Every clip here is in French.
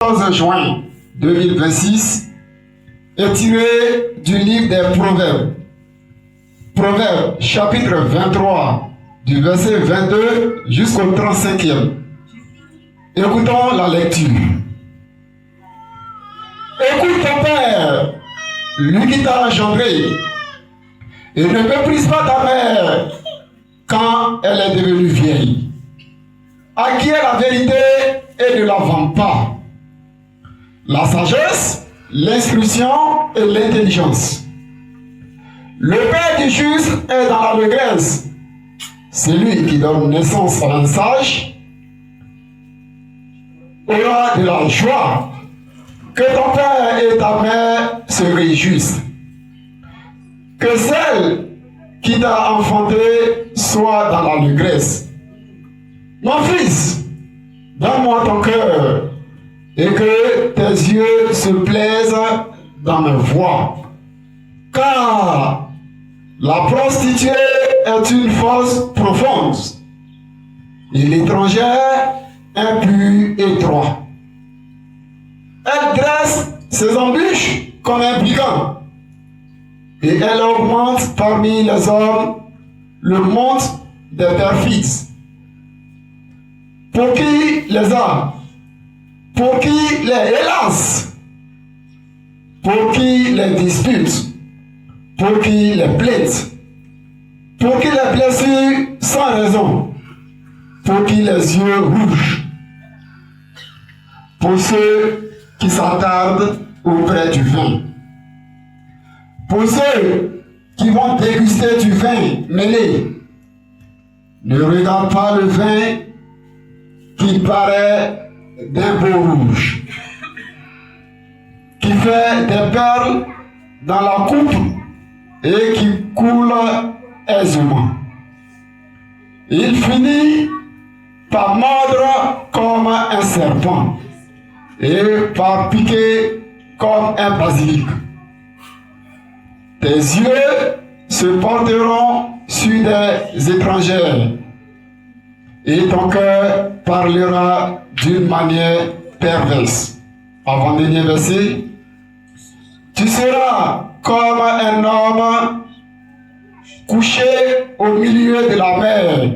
14 juin 2026 est tiré du livre des Proverbes. Proverbes chapitre 23 du verset 22 jusqu'au 35e. Écoutons la lecture. Écoute ton père, lui qui t'a engendré, et ne méprise pas ta mère quand elle est devenue vieille. Acquiert la vérité et ne la vends pas. La sagesse, l'instruction et l'intelligence. Le père du juste est dans l'allégresse. Celui qui donne naissance à un sage aura de la joie. Que ton père et ta mère se réjouissent. Que celle qui t'a enfanté soit dans l'allégresse. Mon fils, donne-moi ton cœur et que tes yeux se plaisent dans mes voies. Car la prostituée est une fosse profonde et l'étrangère un puits étroit. Elle dresse ses embûches comme un brigand et elle augmente parmi les hommes le monde des perfides. Pour qui les a? Pour qui les hélas? Pour qui les dispute? Pour qui les plaide? Pour qui les blessures sans raison? Pour qui les yeux rouges? Pour ceux qui s'attardent auprès du vin. Pour ceux qui vont déguster du vin mêlé, ne regarde pas le vin qui paraît d'un beau rouge, qui fait des perles dans la coupe et qui coule aisément. Il finit par mordre comme un serpent et par piquer comme un basilic. Tes yeux se porteront sur des étrangères et ton cœur parlera d'une manière perverse. Avant-dernier verset. Tu seras comme un homme couché au milieu de la mer,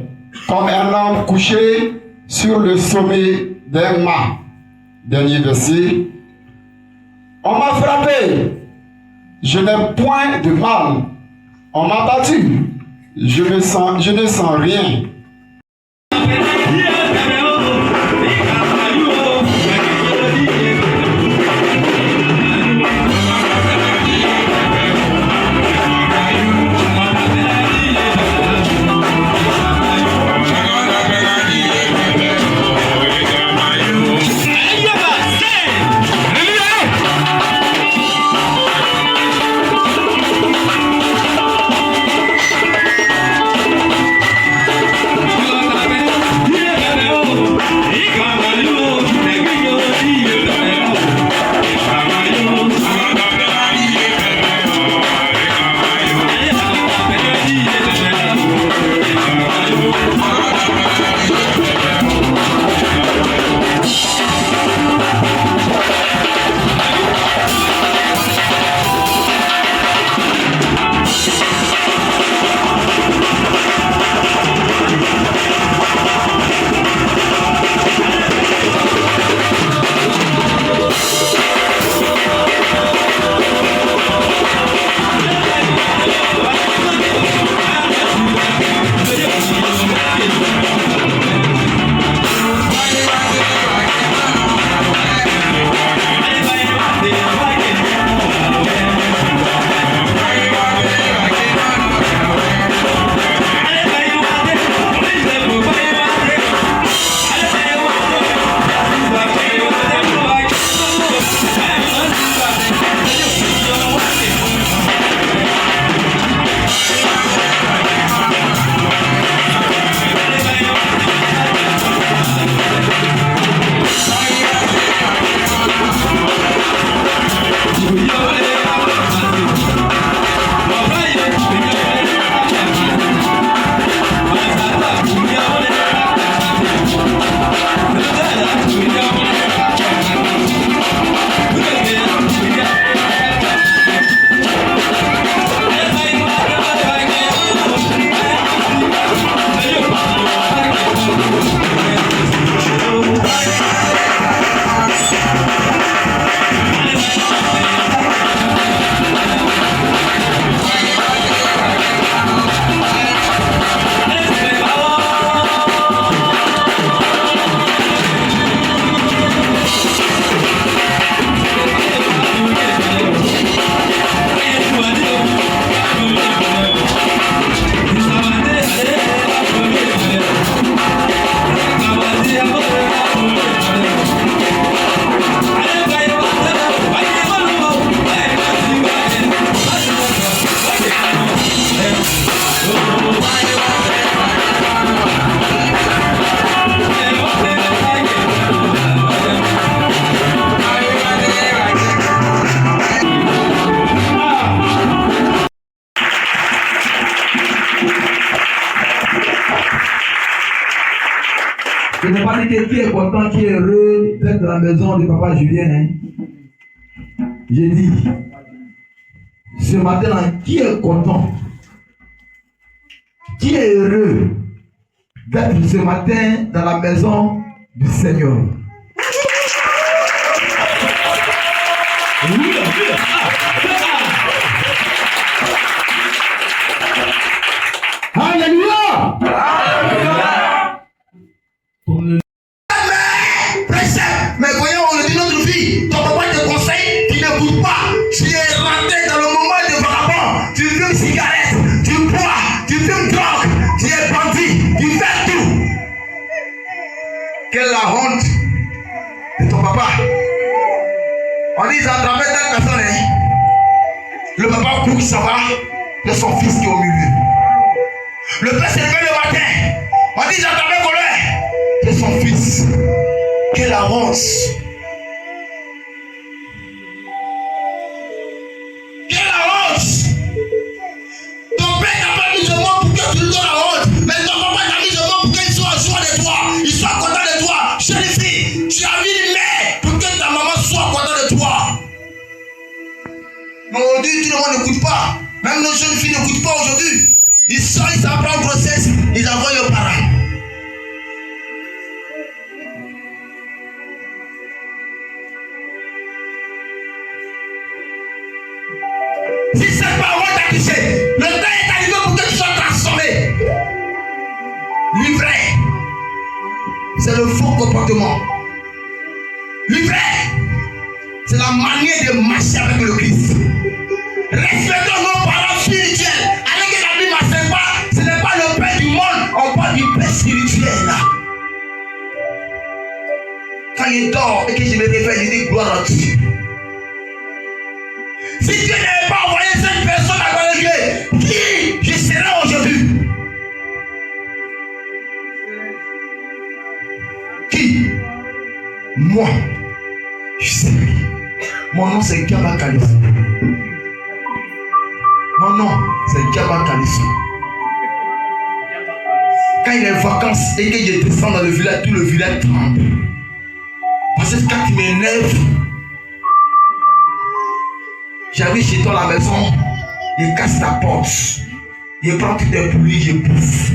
comme un homme couché sur le sommet d'un mât. Dernier verset. On m'a frappé, je n'ai point de mal. On m'a battu, je ne sens rien. dit qui est content, qui est heureux d'être dans la maison de papa Julien. Hein? J'ai dit, ce matin, qui est content, qui est heureux d'être ce matin dans la maison du Seigneur? Alléluia! Mais voyons, on le dit notre vie. Ton papa te conseille, tu n'écoutes pas. Tu es rentré dans le moment de vagabond. Tu fumes cigarette, tu bois, tu fumes drogue, tu es bandit, tu fais tout. Quelle est la honte de ton papa? On dit à travers telle personne, hein? Le papa court, ça va, de son fils qui est au milieu. Le père s'est levé le matin. On dit à travers colère, de son fils. Quelle la honte! Quelle la honte! Ton père t'a pas mis le mot pour que tu lui donnes la honte. Mais ton papa t'a mis le mot pour qu'il soit joie de toi. Il soit content de toi. Chérie fille, tu as mis une mère pour que ta maman soit contente de toi. Mais aujourd'hui, tout le monde n'écoute pas. Même nos jeunes filles n'écoutent pas aujourd'hui. Ils sortent, ils s'apprennent grossesse, ils envoient leurs parents. Si cette parole t'a touché, le temps est arrivé pour que tu sois transformé. Livré, c'est le faux comportement. Livré, c'est la manière de marcher avec le Christ. Respectons nos parents spirituels. Alors que la Bible n'enseigne pas, ce n'est pas le Père du monde, on parle du Père spirituel. Quand il dort et que je me réveille, je dis gloire à Dieu. Si Dieu n'avait pas envoyé cette personne à gloire de Dieu, qui je serais aujourd'hui? Qui? Moi. Je sais. Mon nom c'est Gaba Kalisso. Mon nom c'est Gaba Kalisso. Quand il y a des vacances et que je descends dans le village, tout le village tremble. Parce que quand tu m'énerves, j'arrive chez toi à la maison, il casse ta porte, il prend toutes tes poulies, je bouffe.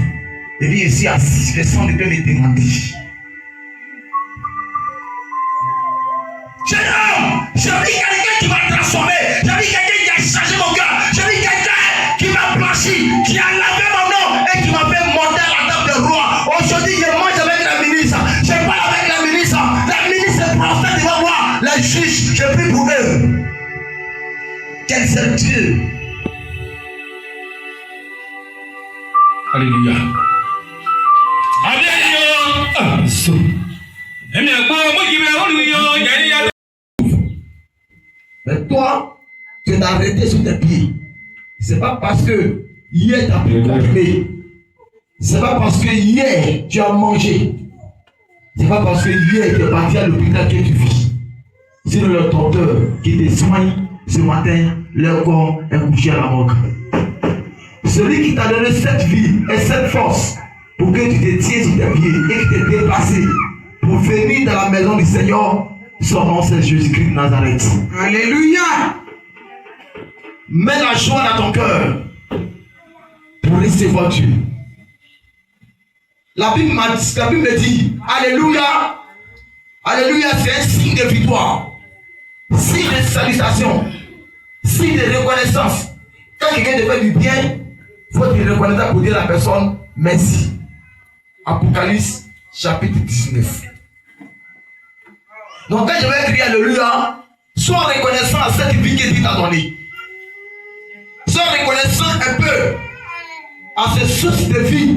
Et puis ici assis, je sens de me demander. Jeune homme, j'ai vu quelqu'un qui m'a transformé, j'ai vu quelqu'un qui a changé mon cœur, j'ai vu quelqu'un qui m'a blanchi, qui a lavé mon nom et qui m'a fait monter à la table de roi. Aujourd'hui, je mange avec la ministre, je parle avec la ministre est prophète devant moi, les juges, je prie pour eux. Quel c'est Dieu? Alléluia. Mais toi, tu t'es arrêté sur tes pieds. C'est pas parce que hier tu as pu calculer. C'est pas parce que hier tu as mangé. C'est pas parce que hier tu es parti à l'hôpital que tu vis. C'est le docteur qui te soigne ce matin, leur corps est couché à la morgue. Celui qui t'a donné cette vie et cette force pour que tu te tiennes sur tes pieds et que tu te déplaces pour venir dans la maison du Seigneur, son nom c'est Jésus-Christ de Nazareth. Alléluia! Mets la joie dans ton cœur pour recevoir Dieu. La Bible me dit, Alléluia, Alléluia, c'est un signe de victoire, signe de salutation, signe de reconnaissance. Quand quelqu'un te fait du bien, il faut te reconnaître pour dire à la personne merci. Apocalypse chapitre 19. Donc quand je vais crier Alléluia, sois reconnaissant à cette vie que Dieu t'a donnée. Sois reconnaissant un peu à ce source de vie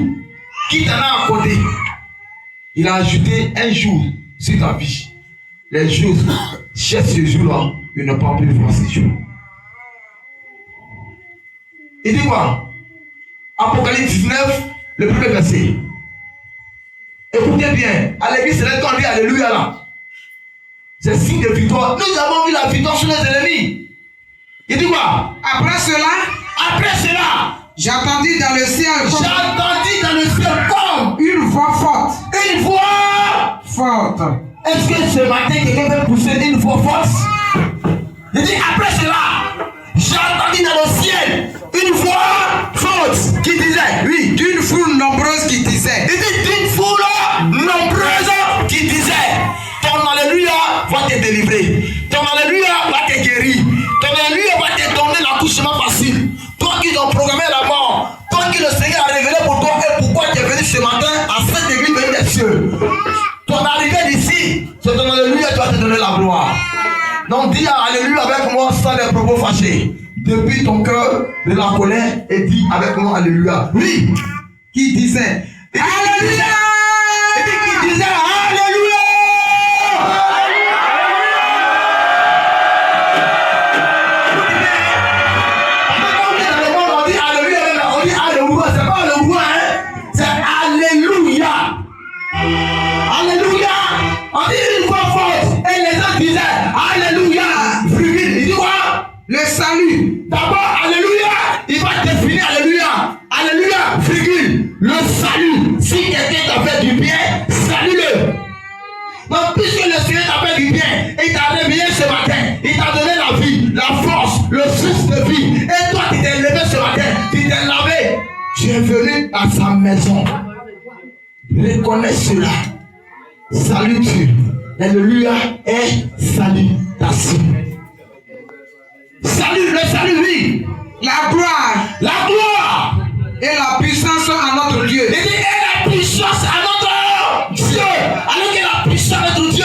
qui t'en a accordé. Il a ajouté un jour sur ta vie. Les jours, cherche ce jour-là, il ne parle plus de voir ces jours. Il dit quoi? Apocalypse 19, le premier verset. Écoutez bien, à l'église, c'est là qu'on dit Alléluia là. C'est signe de victoire. Nous avons vu la victoire sur nos ennemis. Il dit quoi? Après cela, j'entendis dans le ciel comme une voix forte. une voix forte. Est-ce que ce matin, quelqu'un veut pousser une voix forte? Il dit, après cela, j'ai entendu dans le ciel une voix forte qui disait, oui, D'une foule nombreuse qui disait, il dit d'une foule nombreuse qui disait, ton alléluia va te délivrer, ton alléluia va te guérir, ton alléluia va te donner l'accouchement facile. Toi qui ont programmé la mort, toi qui le Seigneur a révélé pour toi et pourquoi tu es venu ce matin à cette église venue des cieux. Ton arrivée d'ici, c'est ton alléluia qui va te donner la gloire. Donc dis alléluia avec moi sans des propos fâchés. Depuis ton cœur de la colère et dis avec moi alléluia. Oui, qui disait, alléluia. Et puis qui disait alléluia. On dit alléluia, c'est pas alléluia, hein? C'est alléluia. Alléluia. On dit une voix forte et les gens disaient alléluia. Virgule, il dit quoi? le salut. D'abord, alléluia, il va définir alléluia. Alléluia, virgule, le salut. Si quelqu'un t'a fait du bien, salue-le. Donc, puisque le Seigneur t'a fait du bien, il t'a réveillé ce matin, il t'a donné la vie, la force, le souffle de vie. Et toi, tu t'es levé ce matin, tu t'es lavé. Tu es venu à sa maison. Reconnais cela. Salut Dieu. Alléluia et salutation. Salut, le salut, oui. La gloire La gloire et la puissance sont à notre Dieu. il dit, et la puissance à notre Dieu. Alors que la puissance de notre Dieu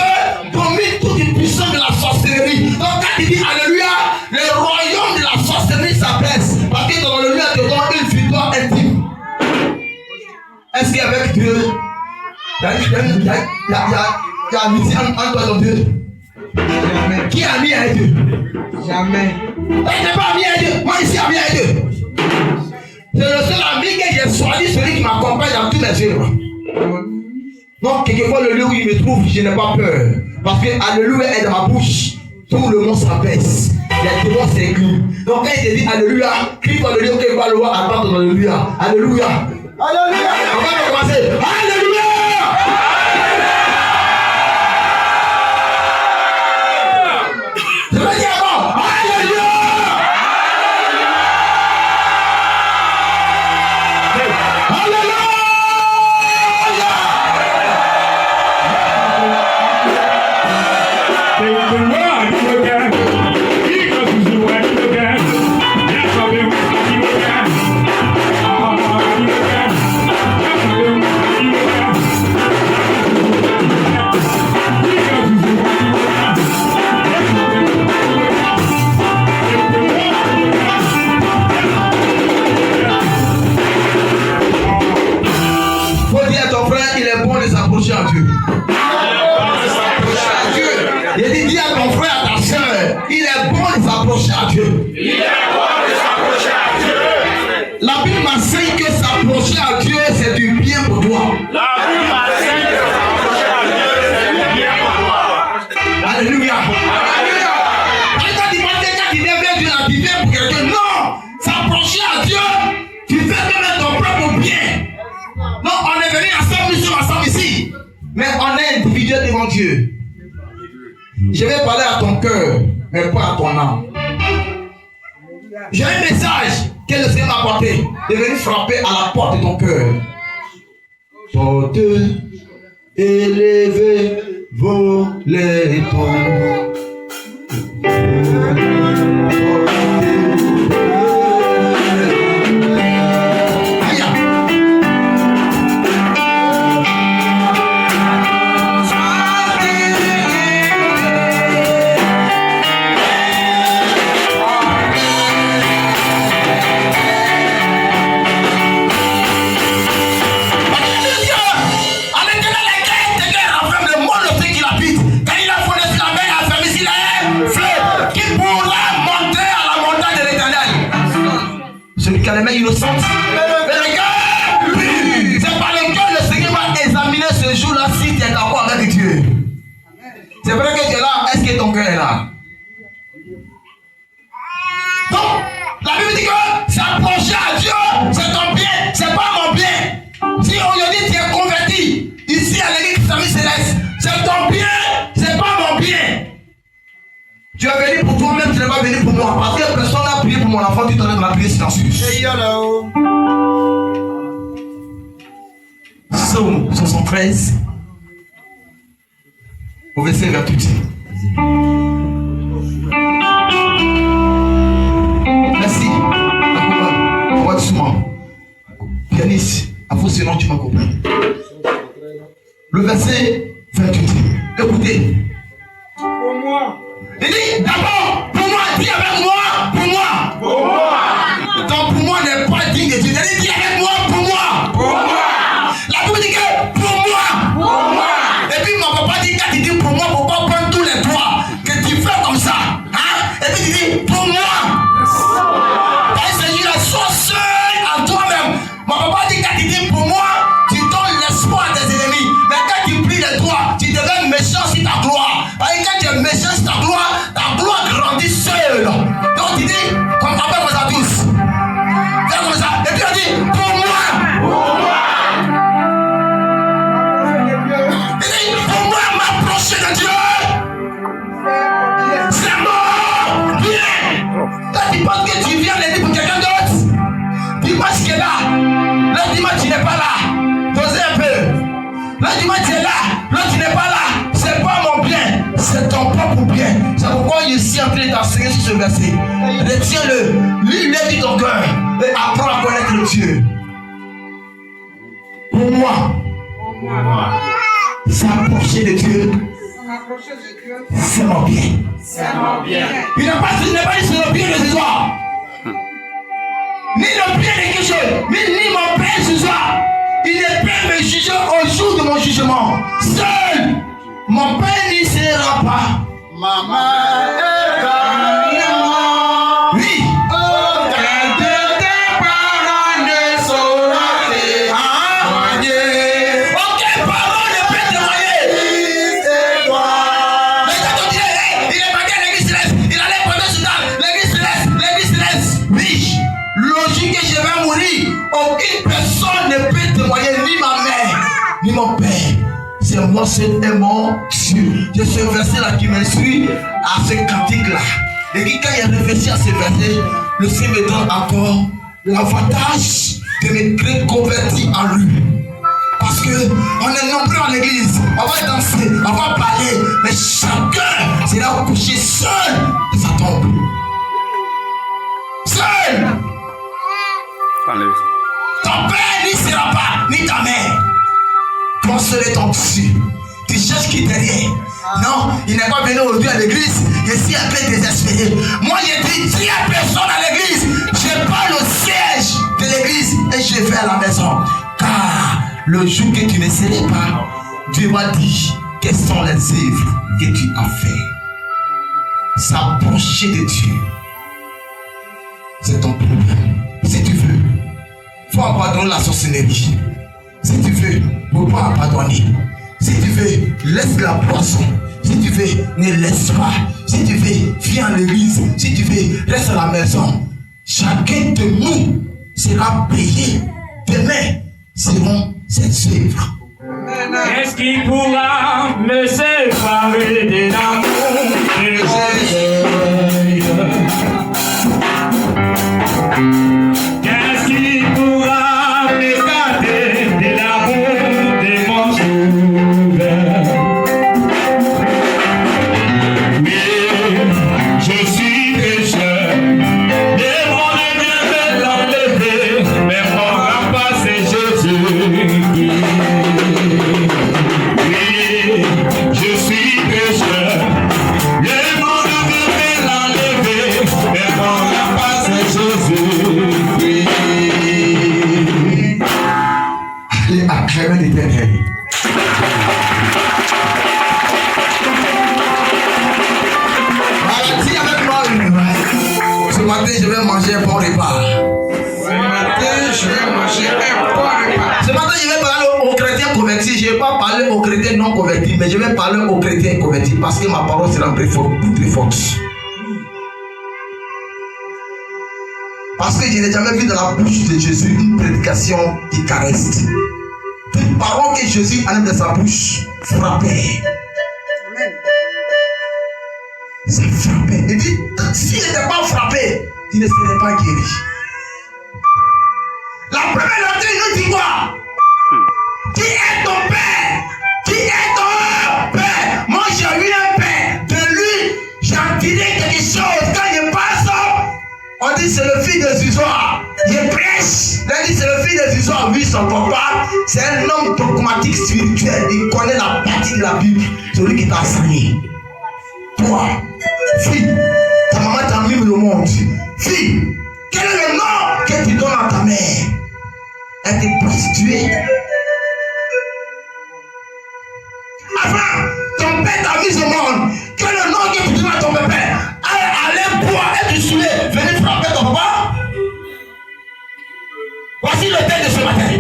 domine toute une puissance de la sorcellerie. Donc quand il dit alléluia, le royaume de la sorcellerie s'abaisse. Parce que dans l'alléluia te donne une victoire intime. Est-ce qu'avec Dieu, il y a amitié entre toi et Dieu? Jamais. Qui est ami avec Dieu? Jamais. Tu n'es pas ami avec Dieu. Moi ici ami avec Dieu. C'est le seul ami que j'ai choisi, celui qui m'accompagne dans tous mes œuvres. Donc, quelquefois, le lieu où il me trouve, je n'ai pas peur. Parce que alléluia est dans ma bouche. Tout le monde s'abaisse. Les démons s'inclinent. Donc, quand il te dit alléluia, crie dans le lieu que va le voir attendre dans alléluia. Alléluia. Alléluia. On va commencer. Alléluia. Je vais dire avant. Alléluia. Faut dire à ton frère, il est bon de s'approcher à Dieu. Il dit, dis à ton frère, à ta soeur, il est bon de s'approcher à Dieu. Il est bon de s'approcher à Dieu. La Bible m'enseigne que s'approcher à Dieu, c'est du bien pour toi. La Bible m'enseigne que s'approcher à Dieu, c'est du bien pour toi. Alléluia. Alléluia. Quand tu penses que quand tu viens vers Dieu, tu viens pour quelqu'un. Non. S'approcher à Dieu, tu fais même ton propre bien. Non, on est venu ensemble, nous sommes ensemble ici. Mais on est individuel devant Dieu. Je vais parler à ton cœur, mais pas à ton âme. J'ai un message que le Seigneur m'a apporté. De venir frapper à la porte de ton cœur. Porte, élevez vos lettres. Les mains innocentes. Mais regarde, oui, c'est par lequel le Seigneur va examiner ce jour-là si tu es d'accord avec Dieu. C'est vrai que tu es là, est-ce que ton cœur est là? Donc, la Bible dit que s'approcher à Dieu, c'est ton bien, c'est pas mon bien. Si aujourd'hui tu es converti, ici à l'église Famille Céleste, c'est Tu es venu pour toi-même, tu n'es pas venu pour moi. Parce que personne n'a prié pour mon enfant, tu t'en as prié silencieuse. Psaume 73, au verset 28. Merci. On va doucement. Pianiste, à vous sinon tu m'accompagnes. Le verset 28. Écoutez. Pour moi. Il dit d'abord, pour moi, dis avec moi, pour moi. Pour moi. Donc pour moi n'est pas digne de Dieu. Il dit avec moi, pour moi. Pour moi. La Bible dit que pour moi. Pour moi. Et puis mon papa dit quand il dit pour moi, faut pas prendre tous les droits que tu fais comme ça. Hein? Et puis tu dis pour moi. Quand il s'agit de sois seul en toi-même. Mon papa dit quand il dit pour moi, tu donnes l'espoir à tes ennemis. Mais quand tu pries les droits, tu deviens méchant sur ta gloire. Parce que quand tu es méchant sur ta gloire grandit seule. Donc tu dis, comme papa comme ça tous. Fais comme ça. Et puis on dit pour moi. Pour moi. Pour moi, m'approcher de Dieu, c'est mon bien. Toi, tu penses que tu viens l'aider pour quelqu'un d'autre? Dis-moi ce qui est là. Là, dis-moi tu n'es pas là. Dosez un peu. Là, dis-moi tu es là. Là, tu n'es pas là. C'est pas mon bien. C'est ton propre bien. C'est pourquoi je suis en train d'enseigner sur ce verset. Retiens-le. Lis-le de ton cœur. Et apprends à connaître le Dieu. Pour moi. Pour moi. S'approcher de Dieu, M'approcher de Dieu. c'est mon bien. C'est mon bien. Il n'a pas dit c'est le bien de ce soir. Ni le bien de quelque chose, ni mon père ce soir. Il ne peut me juger au jour de mon jugement. Seul, mon père n'y sera pas. Maman est là. Oui. Aucun de tes parents ne saura témoigner. Aucun parent ne peut témoigner. C'est toi. Mais quand on disait, hey, il est parti à l'église céleste, il allait prendre ce temps, l'église céleste. Oui, logique que je vais mourir. Aucune personne ne peut témoigner, ni ma mère, ni mon père. C'est moi seul et mon Dieu. C'est ce verset-là qui m'instruit à ce cantique-là. Et quand il a réfléchi à ce verset, le Seigneur me donne encore l'avantage de me convertir en lui. Parce que on est nombreux en l'église, on va danser, on va parler, mais chacun sera couché seul de sa tombe. Seul. Ton père n'y sera pas, ni ta mère. Toi seul est ton dessus. Tu cherches qui derrière. Non, il n'est pas venu aujourd'hui à l'église. Je suis un peu désespéré. Moi, j'ai dit, dis à personne à l'église. Je parle au siège de l'église et je vais à la maison. Car le jour que tu ne serais pas, Dieu m'a dit quelles sont les œuvres que tu as fait. S'approcher de Dieu, c'est ton problème. Si tu veux, faut abandonner la sorcellerie. Si tu veux, ne pas abandonner. Si tu veux, laisse la boisson. Si tu veux, ne laisse pas. Si tu veux, viens à l'église. Si tu veux, reste à la maison. Chacun de nous sera payé. Demain seront ses œuvres. Qu'est-ce qui pourra me séparer de l'amour de Jésus? Qu'est-ce qui pourra m'écarter de l'amour de mon Sauveur? Oui, je suis pécheur, et mon Dieu veut l'enlever, mais mon rempart c'est Jésus. Oui, je suis pécheur, et mon Dieu veut l'enlever, mais mon rempart c'est Jésus. Allez acclamer l'Éternel. Voilà, dis avec moi une. Ce matin, je vais manger un bon repas. Ce matin, je vais manger un bon repas. Ce matin, je vais parler aux chrétiens convertis. Je ne vais pas parler aux chrétiens non convertis, mais je vais parler aux chrétiens convertis parce que ma parole sera très forte. Parce que je n'ai jamais vu dans la bouche de Jésus une prédication qui caresse. Toute parole que Jésus allait de sa bouche frappait. Ça frappait. Il dit, s'il n'était pas frappé, il ne serait pas guéri. La première lettre, il nous dit quoi? Qui est ton père? Qui est ton père? Moi, j'ai eu un père. De lui, j'ai tiré quelque chose. Quand je passe, on dit c'est le fils de Zuzor. Je prêche. On dit c'est le fils de Zuzor. Oui, son papa, c'est un homme dogmatique spirituel. Il connaît la partie de la Bible. Celui qui t'a enseigné. Toi, fille, ta maman t'a mis le monde. Fille, quel est le nom que tu donnes à ta mère? Elle était prostituée. Avant, ton père t'a mis au monde. Quel est le nom que tu donnes à ton père? Allez boire et tu saouler. Venez frapper ton papa. Voici le thème de ce matin.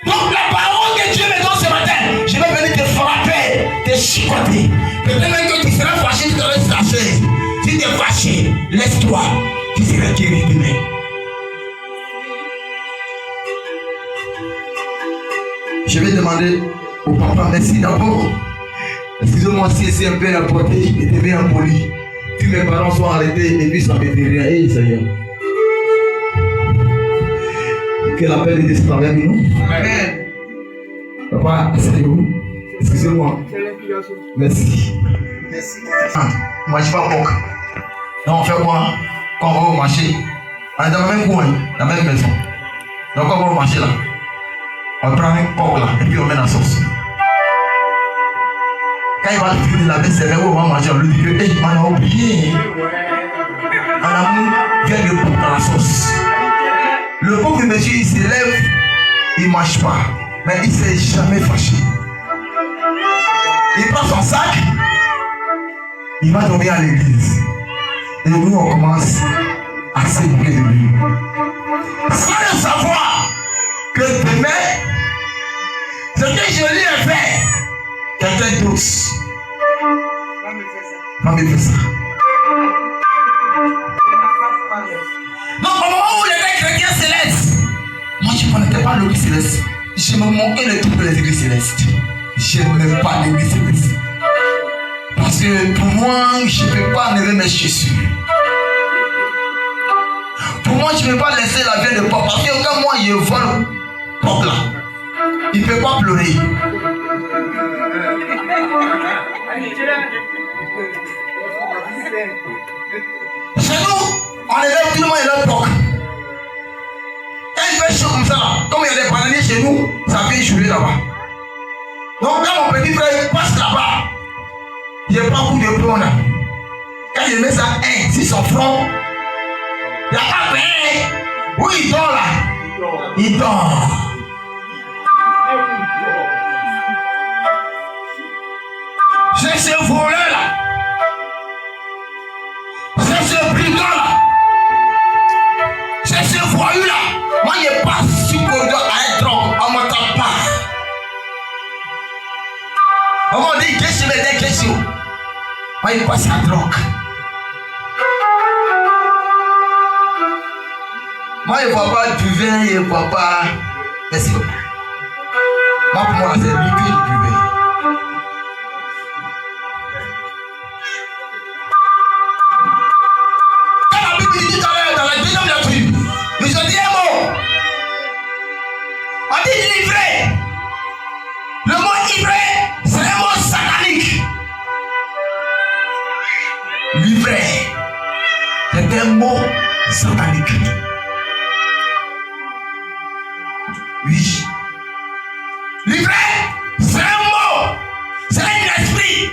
Donc la parole que Dieu me donne ce matin, je vais venir te frapper, te chicoter. Peut-être même que tu seras fâché, tu te laisses lâcher. Si tu es fâché, laisse-toi, tu seras guéri demain. Je vais demander au papa, merci d'abord. Excusez-moi si c'est un peu apporté, j'étais bien poli. Si mes parents sont arrêtés et puis ça me dit rien. Hey, Seigneur. Que la paix de Dieu soit avec nous. Amen. Papa, asseyez-vous. Excusez-moi. Merci. Merci. On ne mange pas porc. Donc on fait quoi? Quand on va au marché, on est dans le même coin, dans la même maison. Donc quand on va au marché là, on prend un porc là et puis on met la sauce. Quand il va finir la vaisselle, on va manger, on lui dit que hey, on a oublié. On a mis bien de porc dans la sauce. Le pauvre monsieur, il se lève, il ne mange pas, mais il ne s'est jamais fâché. Il prend son sac, il va dormir à l'église. Et nous, on commence à se moquer de lui. Sans le savoir que demain, ce que je lui ai fait, quelqu'un d'autre va me faire ça. Donc, au moment où les chrétiens célestes, moi je ne connaissais pas l'église céleste. Je me moquais de toutes les églises célestes. Je n'aime pas l'église céleste. Parce que pour moi, je ne peux pas enlever mes chaussures. Pour moi, je ne peux pas laisser la vie de papa. Parce que quand moi je vole papa là, il ne peut pas pleurer. Chez nous, on élève tout le monde élève porc. Quand il fait chaud comme ça, comme il y a des bananiers chez nous, ça vient jouer là-bas. Donc quand mon petit frère passe là-bas, il prend un coup de plomb là. Quand il met ça sur son front, il n'y a pas de où il dort là. Il dort. C'est ce voleur là. C'est ce brigand là. C'est ce voyou là. Moi je passe sur le corridor à un drogue, on ne m'entend pas. On m'a dit qu'est-ce que c'est des questions. Moi je passe à drogue. Moi je ne vois pas du vin, je ne vois pas. Merci. Moi pour moi c'est lui que je buvais. C'est un mot satanique. Oui. Livré, c'est un mot, c'est un esprit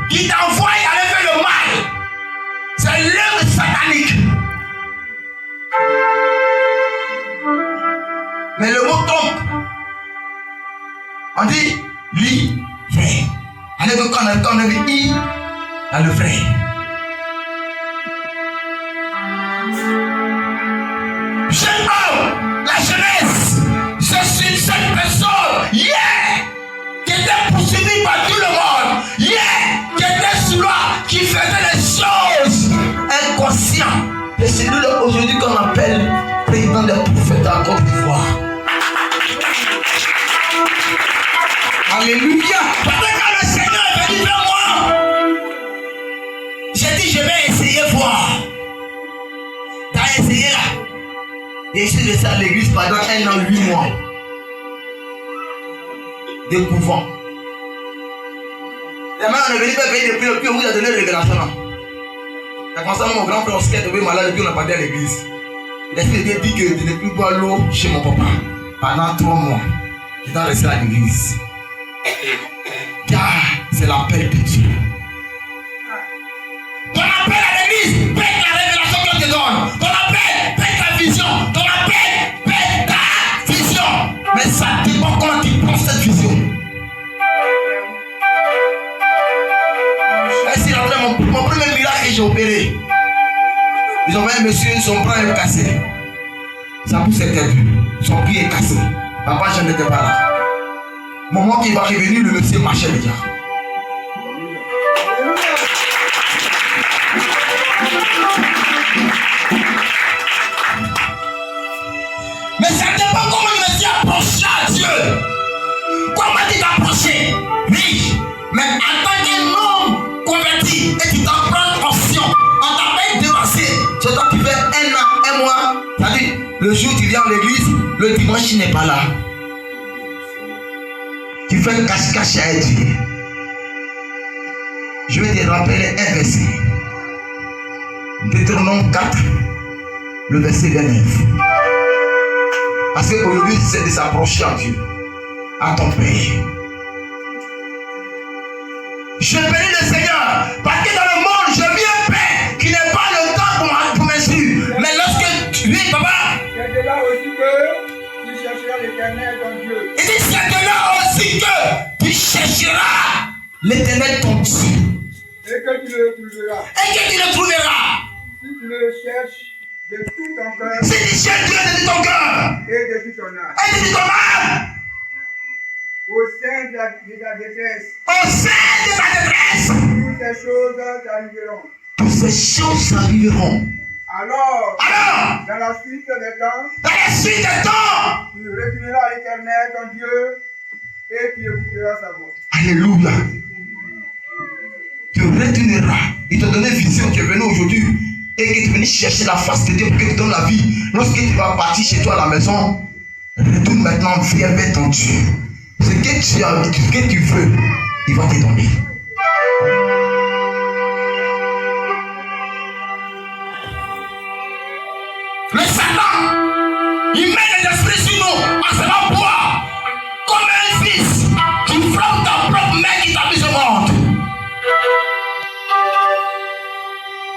qui t'envoie aller faire le mal. C'est l'œuvre satanique. Mais le mot trompe. On dit livré. Allez, quand on dit i, dans le vrai. Jeune homme, la jeunesse, je suis cette personne, qui était poursuivie par tout le monde, qui était sous loi, qui faisait les choses inconscientes. Et c'est lui aujourd'hui qu'on appelle président des prophètes en Côte d'Ivoire. Alléluia. Parce que quand le Seigneur est venu vers moi, Et je suis resté à l'église pendant 1 an, 8 mois. Découvrant. Et maintenant, on est venu faire veiller depuis le plus, on vous a donné une révélation. C'est comme ça, mon grand frère Oscar est tombé malade et puis on a parlé à l'église. L'esprit de Dieu dit que je n'ai plus boire l'eau chez mon papa. Pendant 3 mois, je dois rester à l'église. Car c'est l'appel de Dieu. Ton appel à l'église, pète la révélation qu'on te donne. Ton appel, pète la vision. Ton appel, pète ta vision. Mais ça dépend comment tu prends cette vision. Ainsi, mon premier miracle que j'ai opéré, ils ont vu un monsieur, son bras est cassé. Sa bouche est tendue, son pied est cassé. Papa, je n'étais pas là. Au moment qu'il va revenir, le monsieur marchait déjà. Mais ça dépend comment il me dit approcher à Dieu. Comment tu t'approcher? Oui, mais en tant qu'homme converti et tu t'apprends en Sion, on t'appelle dévancé. C'est toi qui fais 1 an, 1 mois. C'est-à-dire, le jour où tu viens à l'église, le dimanche tu n'es pas là. Tu fais cache-cache à Dieu. Je vais te rappeler un verset. Deutéronome 4, le verset 29. Parce qu'aujourd'hui, c'est de s'approcher à Dieu, à ton Père. Je bénis le Seigneur, parce que dans le monde, je vis un Père qui n'est pas le temps pour m'instruire. Mais lorsque tu vis, papa, c'est de là aussi que tu chercheras l'Éternel ton Dieu. il dit c'est de là aussi que tu chercheras l'Éternel ton Dieu. Et que tu le trouveras. Et que tu le trouveras. Si tu le cherches de tout ton cœur Si tu cherches Dieu de tout ton cœur et de toute ton âme, et de toute ton âme, au sein de ta détresse, au sein de ta détresse, toutes ces choses t'arriveront. toutes ces choses arriveront. Alors, Alors, dans la suite des temps, dans la suite des temps, tu retourneras à l'Éternel ton Dieu et tu écouteras sa voix. alléluia, tu retourneras. Il t'a donné vision, tu es venu aujourd'hui et que tu es venu chercher la face de Dieu pour qu'il te donne la vie. Lorsque tu vas partir chez toi à la maison, retourne maintenant, viens vers ton Dieu. Ce que tu as, ce que tu veux, il va te donner. Le Satan, il met les esprits sur nous, à savoir boire, comme un fils. Tu frappes ta propre main qui t'a mis au monde.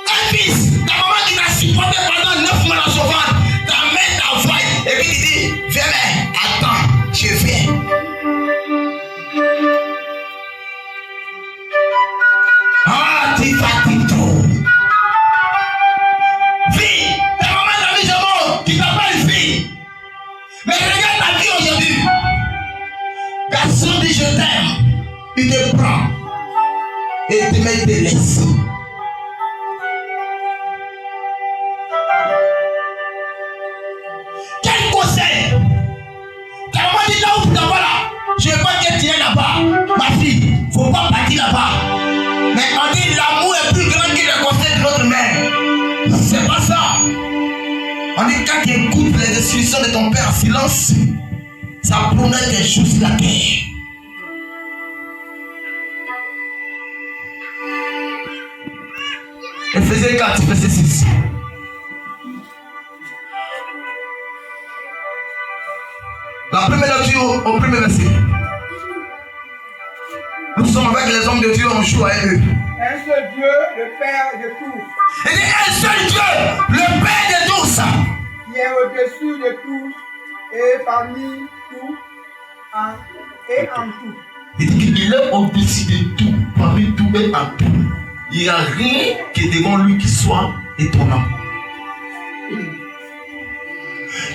Un fils, ta maman qui t'a supporté pendant 9 mois dans son ventre, ta main t'envoie et puis tu dis, viens, mais attends, je viens. Ah, tu fatigues trop. Fille, ta maman t'a mis au monde, qui t'appelle fille. Mais regarde ta vie aujourd'hui. Garçon dit je t'aime, il te prend et te met des laisses. Quel conseil? Ta maman dit là où tu t'en vas là, je ne veux pas que tu es là-bas. Ma fille, faut pas partir là-bas. Mais on dit l'amour est plus grand que le conseil de l'autre mère. C'est pas ça. On dit quand tu écoutes les instructions de ton père en silence, ça promet des choses la guerre. Éphésiens 4, verset 6. La première lecture au premier verset. Nous sommes avec les hommes de Dieu, on joue avec eux. Un seul Dieu, le Père de tous, Il dit un seul Dieu, le Père de tous, qui est au-dessus de tous et parmi tout et en tout. il dit qu'il est au-dessus de tout, parmi tout et en tout. Il n'y a rien qui est devant lui qui soit étonnant.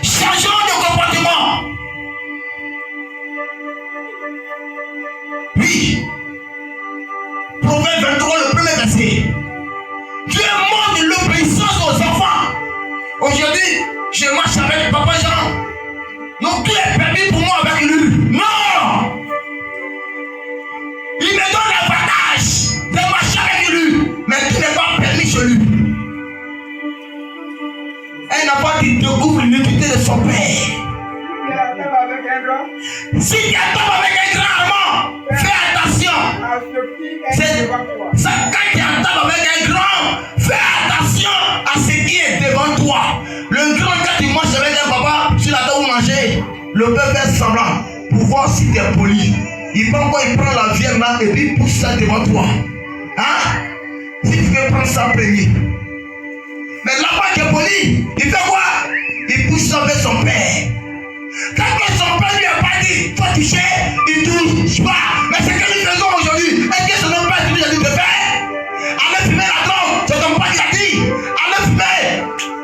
Changeons de comportement. Oui. Proverbe 23, le premier verset. Dieu montre l'obéissance aux enfants. Aujourd'hui, je marche avec Papa Jean. Donc tout est permis pour moi avec lui. Non! Il me donne l'avantage de marcher avec lui, mais tout n'est pas permis chez lui. Un enfant qui découvre l'iniquité de Ça, quand tu es en table avec un grand, fais attention à ce qui est devant toi. Le grand, quand tu manges avec un papa, sur la table où manger, le peuple fait semblant pour voir si tu es poli. Il prend quoi? Il prend la viande là et puis il pousse ça devant toi. Hein? Si tu veux prendre ça premier. Mais là-bas qui est poli, il fait quoi? Il pousse ça vers son père. Quand son père lui a pas dit, toi tu sais, il touche pas. Mais c'est que nous faisons aujourd'hui. Est-ce que son père lui a dit de faire? Allez fumer la drogue, c'est ton père qui l'a dit. Allez fumer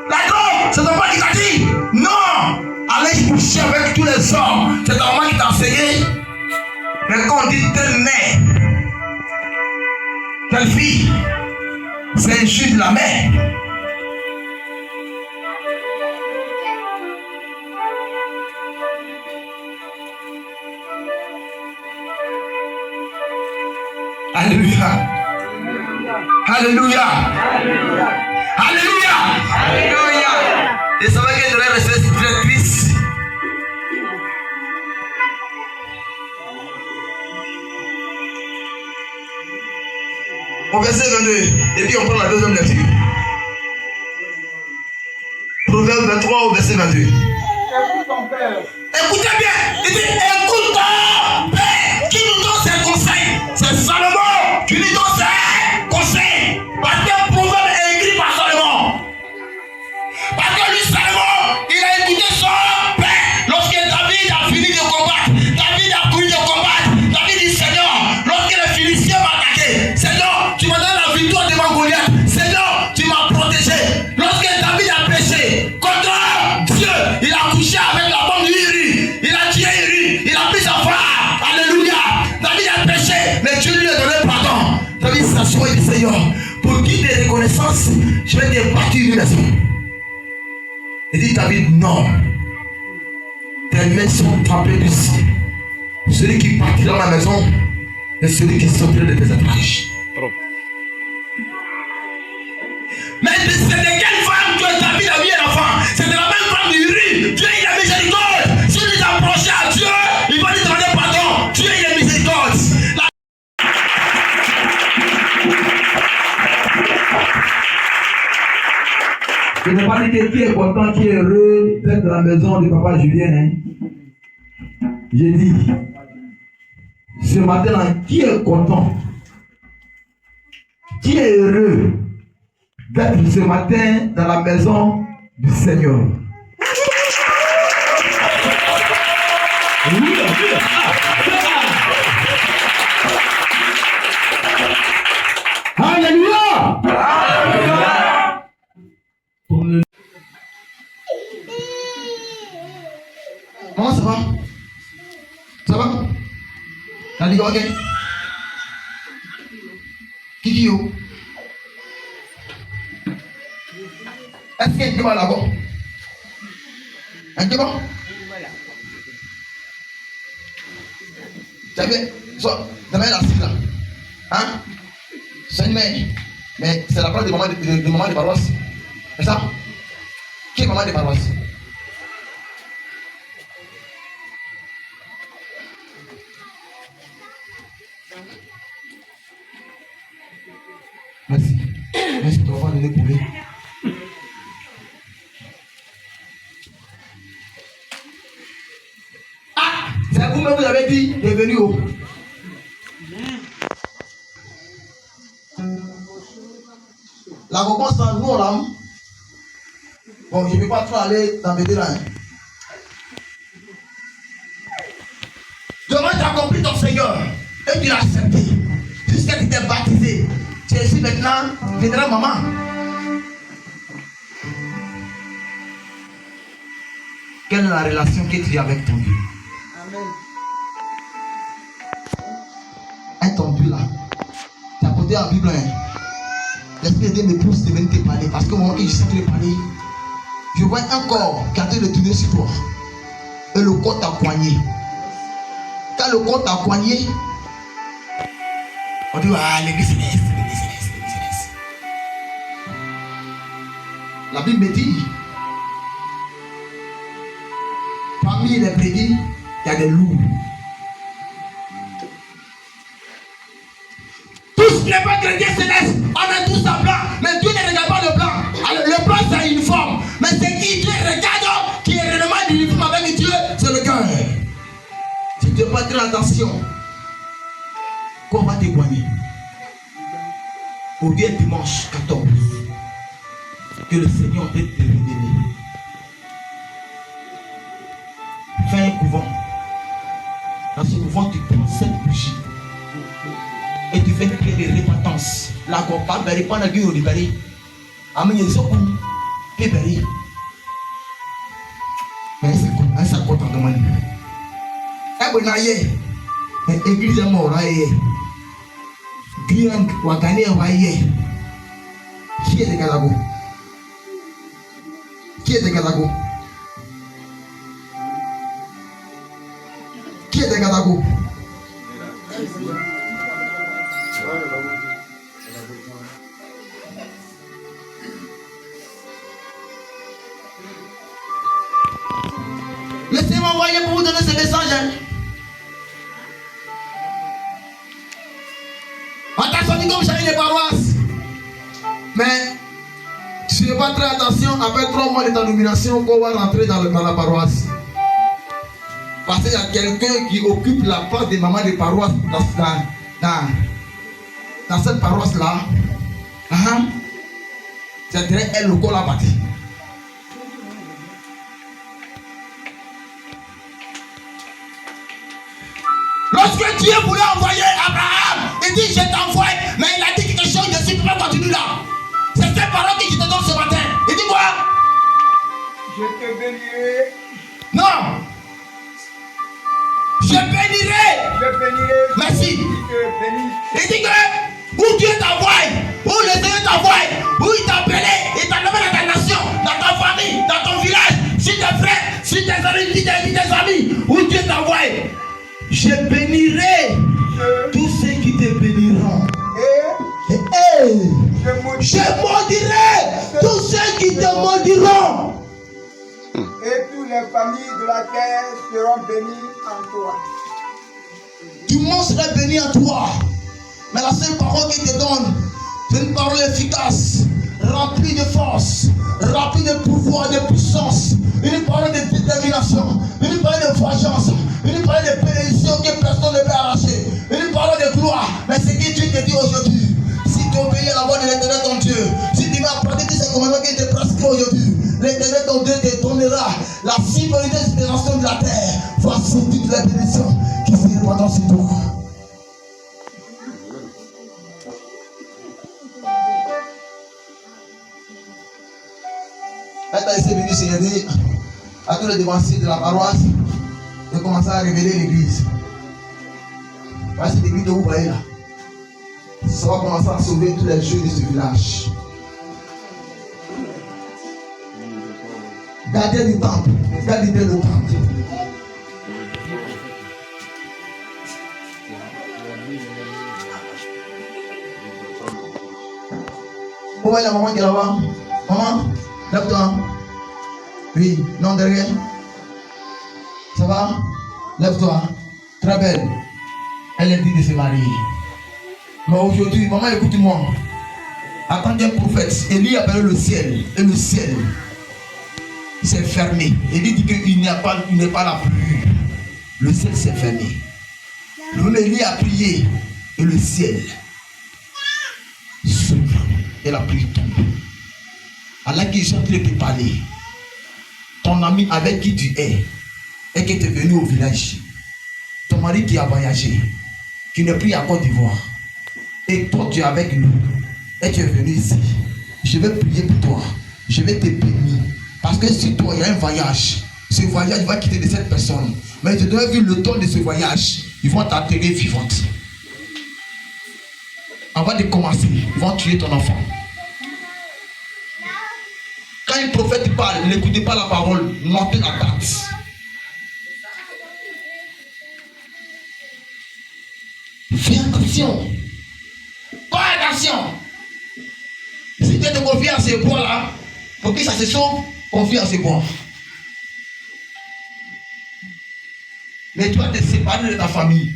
la drogue, c'est ton père qui l'a dit. Non! Allez coucher avec tous les hommes, c'est ton maman qui t'a enseigné. Mais quand on dit telle mère, telle fille, c'est injuste de la mère. Alléluia. Alléluia. Alléluia. Alléluia. Et ça va que je devrais rester très triste. Au verset 22, et puis on prend la deuxième lecture. Proverbe 23 au verset 22. Écoute ton père. Écoutez bien, il dit écoute ton père qui nous donne ses conseils. C'est Salomon qui nous donne ses conseils. Parce que le proverbe est écrit par Salomon. Parce que lui, Salomon, il a écouté son père. Lorsque David a fini de combattre, David a couru de combattre. David dit Seigneur, lorsque les Philistins m'ont attaqué, Seigneur, tu m'as donné la victoire devant Goliath. Seigneur, tu m'as protégé. Lorsque David a péché contre Dieu, il a couché avec la femme d'Uri. Il a tué Uri. Il a pris sa femme. Alléluia. David a péché, mais Dieu lui a donné pardon. David s'assoit et dit Seigneur, pour guide de reconnaissance, je vais te bâtir une maison. Il dit David, non. Tes mains sont trempées du ciel. Celui qui partira dans la maison est celui qui sortira de tes attaches. Mais c'est de quelle femme que David a mis l'enfant? C'est de la même femme d'Uri. Dieu il a miséricorde. Si tu t'approches à Dieu, il va lui demander pardon. Dieu il a miséricorde. Je ne pas dit que qui est content, qui est heureux d'être dans la maison de papa Julien. Hein? J'ai dit, ce matin-là, qui est content, qui est heureux d'être ce matin dans la maison du Seigneur. Alléluia. Comment ça va? Ça va? T'as dit ok? Qui yo? Est-ce qu'il y a un débat là-bas? Un débat? Tu avais l'assise là. Hein? C'est une mère. Mais c'est la place de maman de paroisse. C'est ça? Qui est maman de paroisse? Merci. Merci de m'avoir donné pour lui. Ah! C'est vous-même vous avez dit de venir où? La réponse, nous on l'a. Bon, je ne peux pas trop aller dans mes là. Demain, tu as compris ton Seigneur et tu l'as accepté. Jusqu'à tu t'es baptisé. Tu es ici maintenant, viendra maman. Quelle est la relation que tu as avec ton Dieu? Amen. Un ton Dieu là. Tu as porté la Bible. L'esprit de Dieu me pousse de venir te parler. Parce que au moment où je sais te parler, je vois un corps qui a été retourné sur toi. Et le corps t'a coigné. Quand le corps t'a coigné, on dit ah, l'église céleste. La Bible me dit, parmi les brebis, il y a des loups. Tout ce tu n'es pas chrétien céleste, on est tous en blanc. Mais Dieu ne regarde pas le blanc. Alors, le blanc, c'est une forme. Mais c'est qui Dieu regarde, qui est réellement uniforme avec Dieu, c'est le cœur. Si tu n'as pas très attention, qu'on va témoigner. Aujourd'hui est dimanche 14. Que le Seigneur t'ait révélé. Fais un couvent. Dans ce couvent, tu prends 7 bougies. Et tu fais une prière de repentance. La copa, bari, pas la gueule, bari. Amen, ils sont où? Et bari. Mais ça compte en demande. Eh, bon, aïe. Église est mort, aïe. Griang, Wakane, aïe. Qui est de Galago? Qui est de Galago? Qui est de Galago? Laissez-moi envoyer pour vous donner ce message. Attention, dit comme j'avais les paroisses. Mais si tu ne fais pas très attention, après 3 mois de ta nomination, on va rentrer dans la paroisse. Parce qu'il y a quelqu'un qui occupe la place des mamans des paroisses dans cette paroisse-là. C'est très elle le col à bâti. Lorsque Dieu voulait envoyer Abraham, il dit je t'envoie, mais il a dit quelque chose, je suis pas continue là. C'est cette parole qui te donne ce matin. Il dit quoi? Je te bénirai. Non. Je bénirai. Je bénirai. Merci. Qui te bénisse. Il dit que où Dieu t'envoie, où le Seigneur t'envoie, où il t'a appelé, il t'a nommé dans ta nation, dans ta famille, dans ton village, si tes frères, si tes amis, si tes amis, où Dieu t'envoie. Je bénirai tous ceux qui te béniront. Et je maudirai tous ceux qui te maudiront. Et toutes les familles de la terre seront bénies en toi. Tout le monde sera béni en toi. Mais la seule parole qu'il te donne, c'est une parole efficace, remplie de force, remplie de pouvoir, de puissance, une parole de détermination, une parole de vengeance, une parole de bénédiction que personne ne peut arracher, une parole de gloire. Mais ce que Dieu te dit aujourd'hui, si tu obéis à la voix de l'Éternel ton Dieu, si tu vas pratiquer ces commandements qu'il te prescrit aujourd'hui, l'Éternel ton Dieu te donnera la sécurité et l'inspiration de la terre. Voici toutes les bénédictions qui se répandront sur toi. Maintenant, il s'est venu Seigneur dire à tous les dévanciers de la paroisse de commencer à révéler l'église. Voici l'église que vous voyez là. Ça va commencer à sauver tous les jeunes de ce village. Gardez le temple. Gardez le temple. Vous voyez la maman qui est là-bas? Maman, lève-toi. Oui, non, derrière. Ça va? Lève-toi. Très belle. Elle est digne de se marier. Mais aujourd'hui, maman, écoute-moi. Attendez un prophète. Élie appelait le ciel. Et le ciel s'est fermé. Élie dit qu'il n'y a pas la pluie. Le ciel s'est fermé. Le même Élie a prié. Et le ciel s'ouvre. Et la pluie tombe. Alors qu'ils sont en train de parler. Ton ami avec qui tu es et qui est venu au village. Ton mari qui a voyagé. Qui n'est plus à Côte d'Ivoire. Et toi tu es avec nous. Et tu es venu ici. Je vais prier pour toi. Je vais te bénir. Parce que si toi il y a un voyage. Ce voyage va quitter de cette personne. Mais je dois vu le temps de ce voyage. Ils vont t'atterrir vivante. Avant de commencer, ils vont tuer ton enfant. Quand un prophète parle, n'écoutez pas la parole, notez la date. Fais attention. Pas attention. Si tu te confies à ces bois-là, pour que ça se sauve, confie à ces bois. Mais tu vas te séparer de ta famille.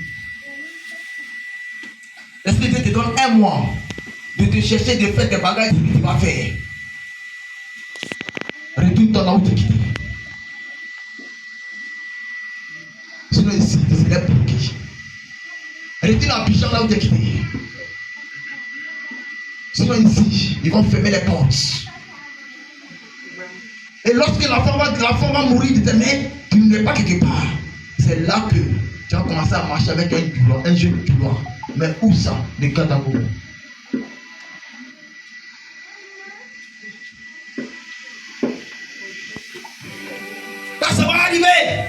L'Esprit de Dieu te donne un mois de te chercher, de faire des bagages que tu vas faire. Retourne-toi là où tu es quitté. Sinon ici, c'est les bloqués. Retourne à Abidjan là où tu es quitté. Sinon ici, ils vont fermer les portes. Et lorsque la femme va mourir de tes mains, tu n'es pas quelque part. C'est là que tu vas commencer à marcher avec un jeune couloir. Mais où ça? De Katago. Quand ça va arriver,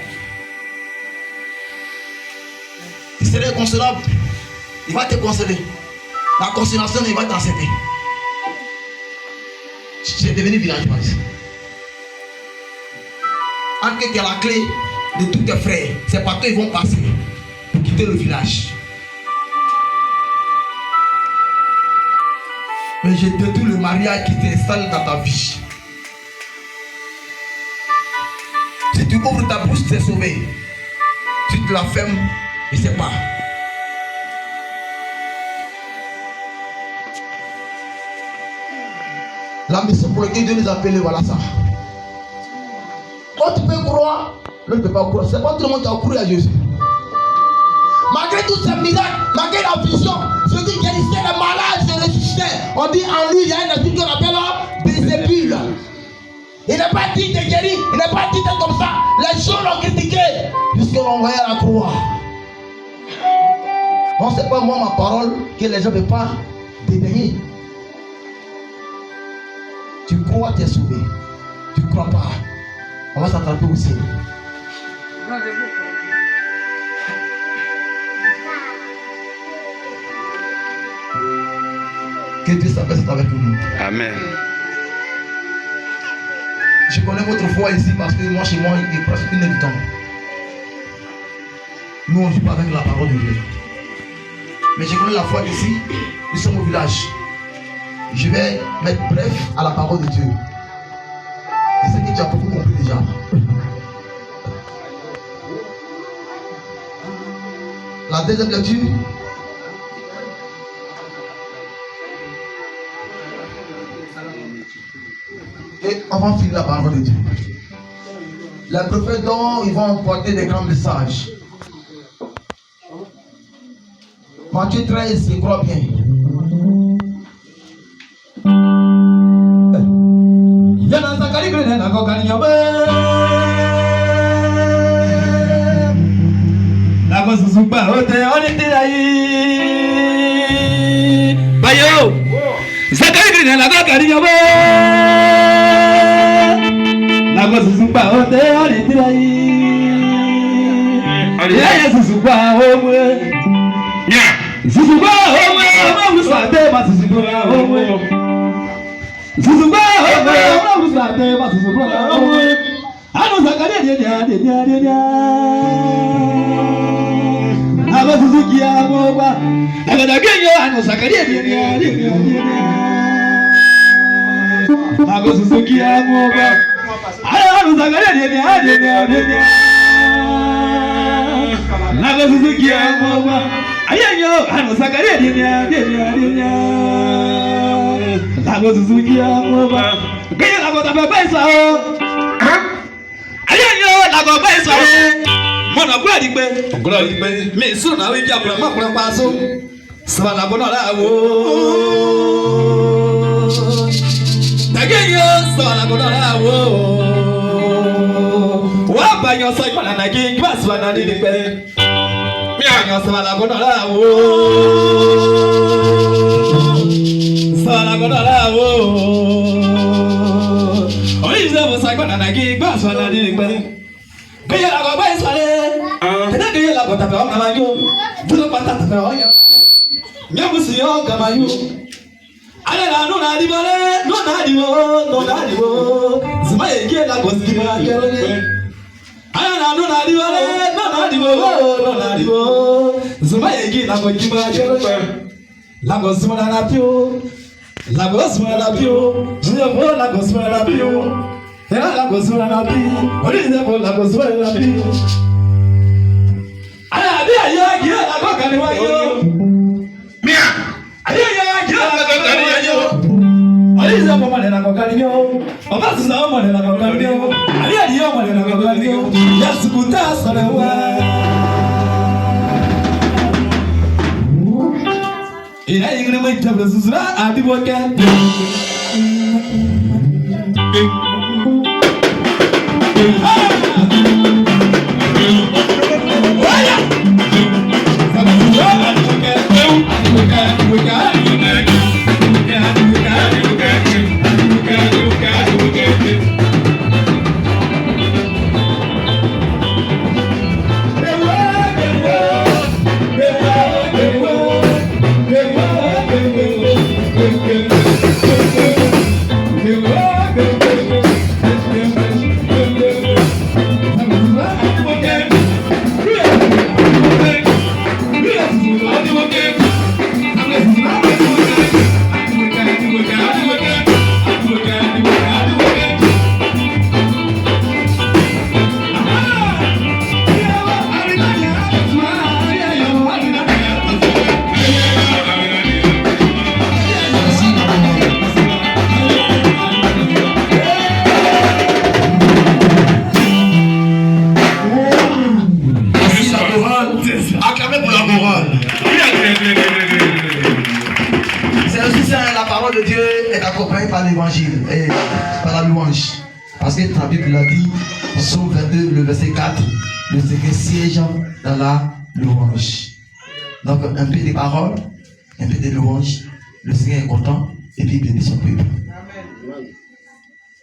il serait consolable. Il va te consoler. La consolation, il va t'enseigner. Tu es devenu villageois. En que tu as la clé de tous tes frères, c'est par toi ils vont passer pour quitter le village. Mais je détruis le mariage qui t'installe dans ta vie. Si tu ouvres ta bouche, tu es sauvé. Si tu la fermes, je ne sais pas. La mission pour laquelle Dieu nous a appelés, voilà ça. Quand tu peux croire, l'autre ne peut pas croire. C'est pas tout le monde qui a cru à Jésus. Malgré tous ces miracles, malgré la vision, je dis guérissait les malades, je ressuscitais. On dit en lui, il y a un esprit qu'on appelle Bézébul. Il n'est pas dit de guérir, il n'est pas dit d'être comme ça. Les gens l'ont critiqué jusqu'à l'envoyer à la croix. Bon, c'est pas moi ma parole que les gens ne peuvent pas dédaigner. Tu crois, tu es sauvé. Tu ne crois pas. On va s'attraper aussi. Que Dieu s'apaise avec nous. Amen. Je connais votre foi ici parce que moi, chez moi, il est presque 1 heure du temps. Nous, on ne joue pas avec la parole de Dieu. Mais je connais la foi d'ici. Nous sommes au village. Je vais mettre bref à la parole de Dieu. Je sais que tu as beaucoup compris déjà. La deuxième lecture. Et on va finir la parole de Dieu. Les prophètes dont ils vont emporter des grands messages. Matthieu 13, je crois bien. Bayo, Zakari Green, la Zakari Nago Suzupa, Ote, Olitirai. Olitirai Suzupa, Omwe. Suzupa, Omwe, Musate, Masuzupa, Omwe. Suzupa, Omwe, Musate, Masuzupa, Omwe. Ano Zakari, Nago Suzuki, Amoba. Nagadagyo, Ano Zakari, Nago Suzuki, Amoba. Ano Zakari, Nago Suzuki, Amoba. Ayo, ano Zakari, Nago Suzuki, Amoba. Kaya Nago Tapesa, ayo, Nago Pesa. Mona glory gbe me so na we bi apura pa so swa na bona la wo tageyo swa na bona la wo wa ba yo so ipana na gi gba swa na ni pe mi ayan swa na bona la wo swa na bona la wo ori ze bo sa ipana na gi gba swa na ni pe kaya la go ba isale tena kaya la go ta pa ma yo tulo pata ta pa yo nyamu si yo ga ma yo ale la no na di bale no na di wo zuma ye ke la go si ma kero ne ale la no na di bale no na di wo zuma ye ke la go ki ma kero ne la go zuma na pio la go zuma na pio zuma la go zuma na pio. La gosura na bi, orize po la gosura na bi. Ala bi ayo ki la ko kan wa yo. Mia. Aliza kwa maneno kwa kalio. Obasi za maneno kwa kalio. Aliyo maneno kwa kalio. Yesu kutasa lewa. Ina ingine mwitabla zuzura adiboke. Parce que ta Bible l'a dit, Psaume 22, le verset 4, le Seigneur siège dans la louange. Donc un peu de paroles, un peu de louange, le Seigneur est content et puis il bénit son peuple.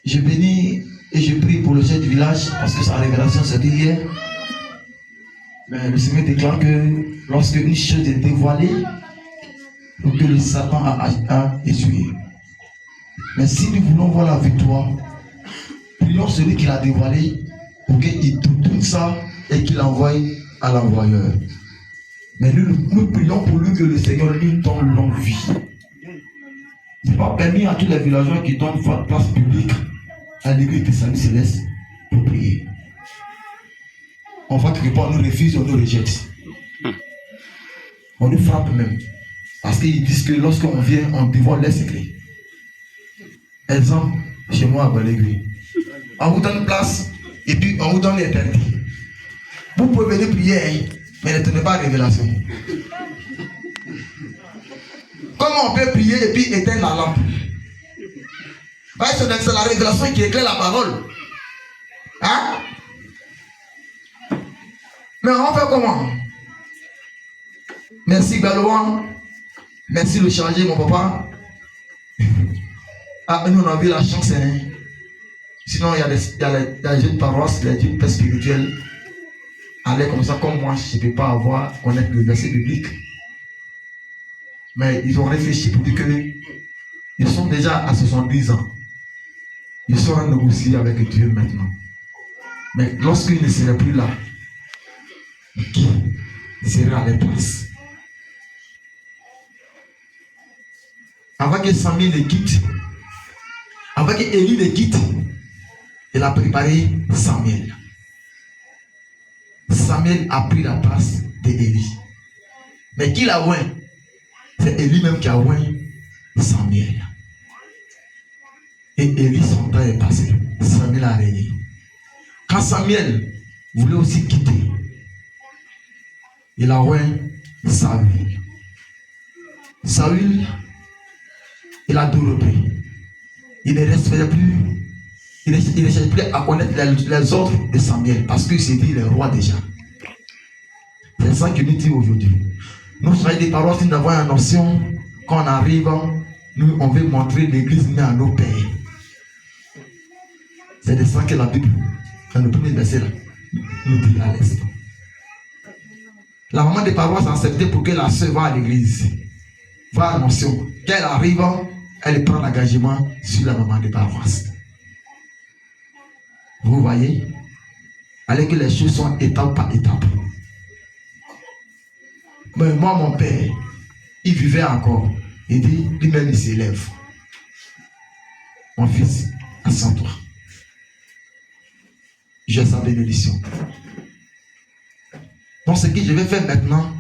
Je bénis et je prie pour le chef du village parce que sa révélation c'était hier. Mais le Seigneur déclare que lorsque une chose est dévoilée, donc que le Satan a essuyé. Mais si nous voulons voir la victoire, prions celui qui l'a dévoilé pour qu'il tourne ça et qu'il l'envoie à l'envoyeur. Mais nous prions pour lui que le Seigneur lui donne longue vie. Ce n'est pas permis à tous les villageois qui donnent place publique à l'église de Salut Céleste pour prier. On voit quelque part, on nous refuse, on nous rejette. On nous frappe même. Parce qu'ils disent que lorsqu'on vient, on dévoile les secrets. Exemple, chez moi à Balégué. On vous donne place et puis on vous donne l'éternité. Vous pouvez venir prier, mais ne tenez pas la révélation. Comment on peut prier et puis éteindre la lampe? C'est la révélation qui éclaire la parole. Hein? Mais on fait comment? Merci Galouan. Merci le chargé, mon papa. Ah, nous on a vu la chance. Hein? Sinon, il y a les jeunes paroisses, les jeunes pères spirituels. Aller comme ça, comme moi, je ne peux pas connaître le verset biblique. Mais ils ont réfléchi pour dire qu'ils sont déjà à 70 ans. Ils sauront négocier avec Dieu maintenant. Mais lorsqu'ils ne seraient plus là, qui sera à leur place? Avant que Samuel les quitte, avant que Élie les quitte, il a préparé Samuel. Samuel a pris la place d'Élie. Mais qui l'a oint? C'est Élie même qui a oint Samuel. Et Élie, son temps est passé. Samuel a régné. Quand Samuel voulait aussi quitter, il a oint Saül. Saül, il a tout repris. Il ne respectait plus. Il ne cherchait plus à connaître les ordres de Samuel parce qu'il s'est dit le roi déjà. C'est ça qu'il nous dit aujourd'hui. Nous sommes des paroles, nous avons une notion. Quand on arrive, nous on veut montrer l'église mais à nos pères. C'est de ça que la Bible, dans le premier verset là, nous dit à l'instant. La maman des paroisses a accepté pour que la sœur va à l'église. Va à la notion. Quand elle arrive, elle prend l'engagement sur la maman des paroisses. Vous voyez? Allez que les choses sont étape par étape. Mais moi, mon père, il vivait encore. Il dit, lui-même, il s'élève. Mon fils, assens-toi. J'ai sa bénédiction. Donc, ce que je vais faire maintenant,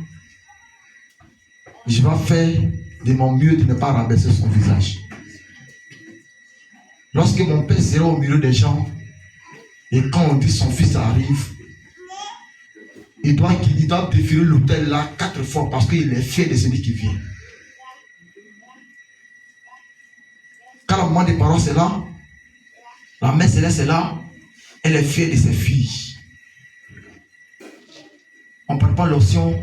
je vais faire de mon mieux de ne pas rabaisser son visage. Lorsque mon père sera au milieu des gens, et quand on dit son fils arrive, il doit défiler l'autel là 4 fois parce qu'il est fier de celui qui vient. Quand la maman des parents c'est là, la mère céleste est là, elle est fière de ses filles. On ne prend pas l'option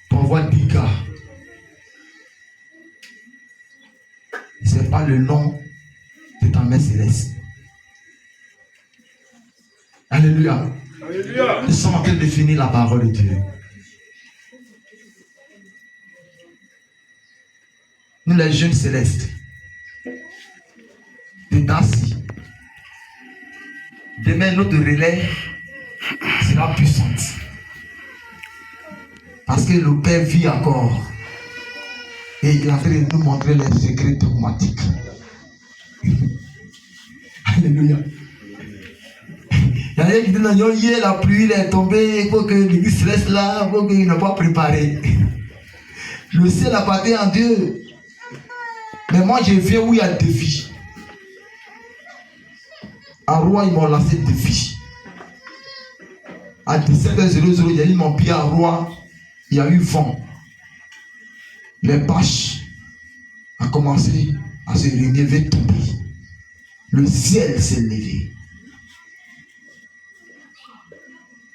pour avoir 10 gars. Ce n'est pas le nom de ta mère céleste. Alléluia. Alléluia. Nous sommes en train de définir la parole de Dieu. Nous les jeunes célestes de Darcy. Demain notre relais sera puissante. Parce que le Père vit encore. Et il est en train de nous montrer les secrets dogmatiques. Alléluia. Il y a qui disent non, hier la pluie est tombée, il faut que l'église reste là, il faut qu'il n'a pas préparé. Le ciel appartient à Dieu. Mais moi je viens où il y a des défis. À Rouen, ils m'ont lancé des défis. À 17h00, il y a eu mon pied à Rouen, il y a eu vent. Les bâches ont commencé à se relever, tomber. Le ciel s'est levé.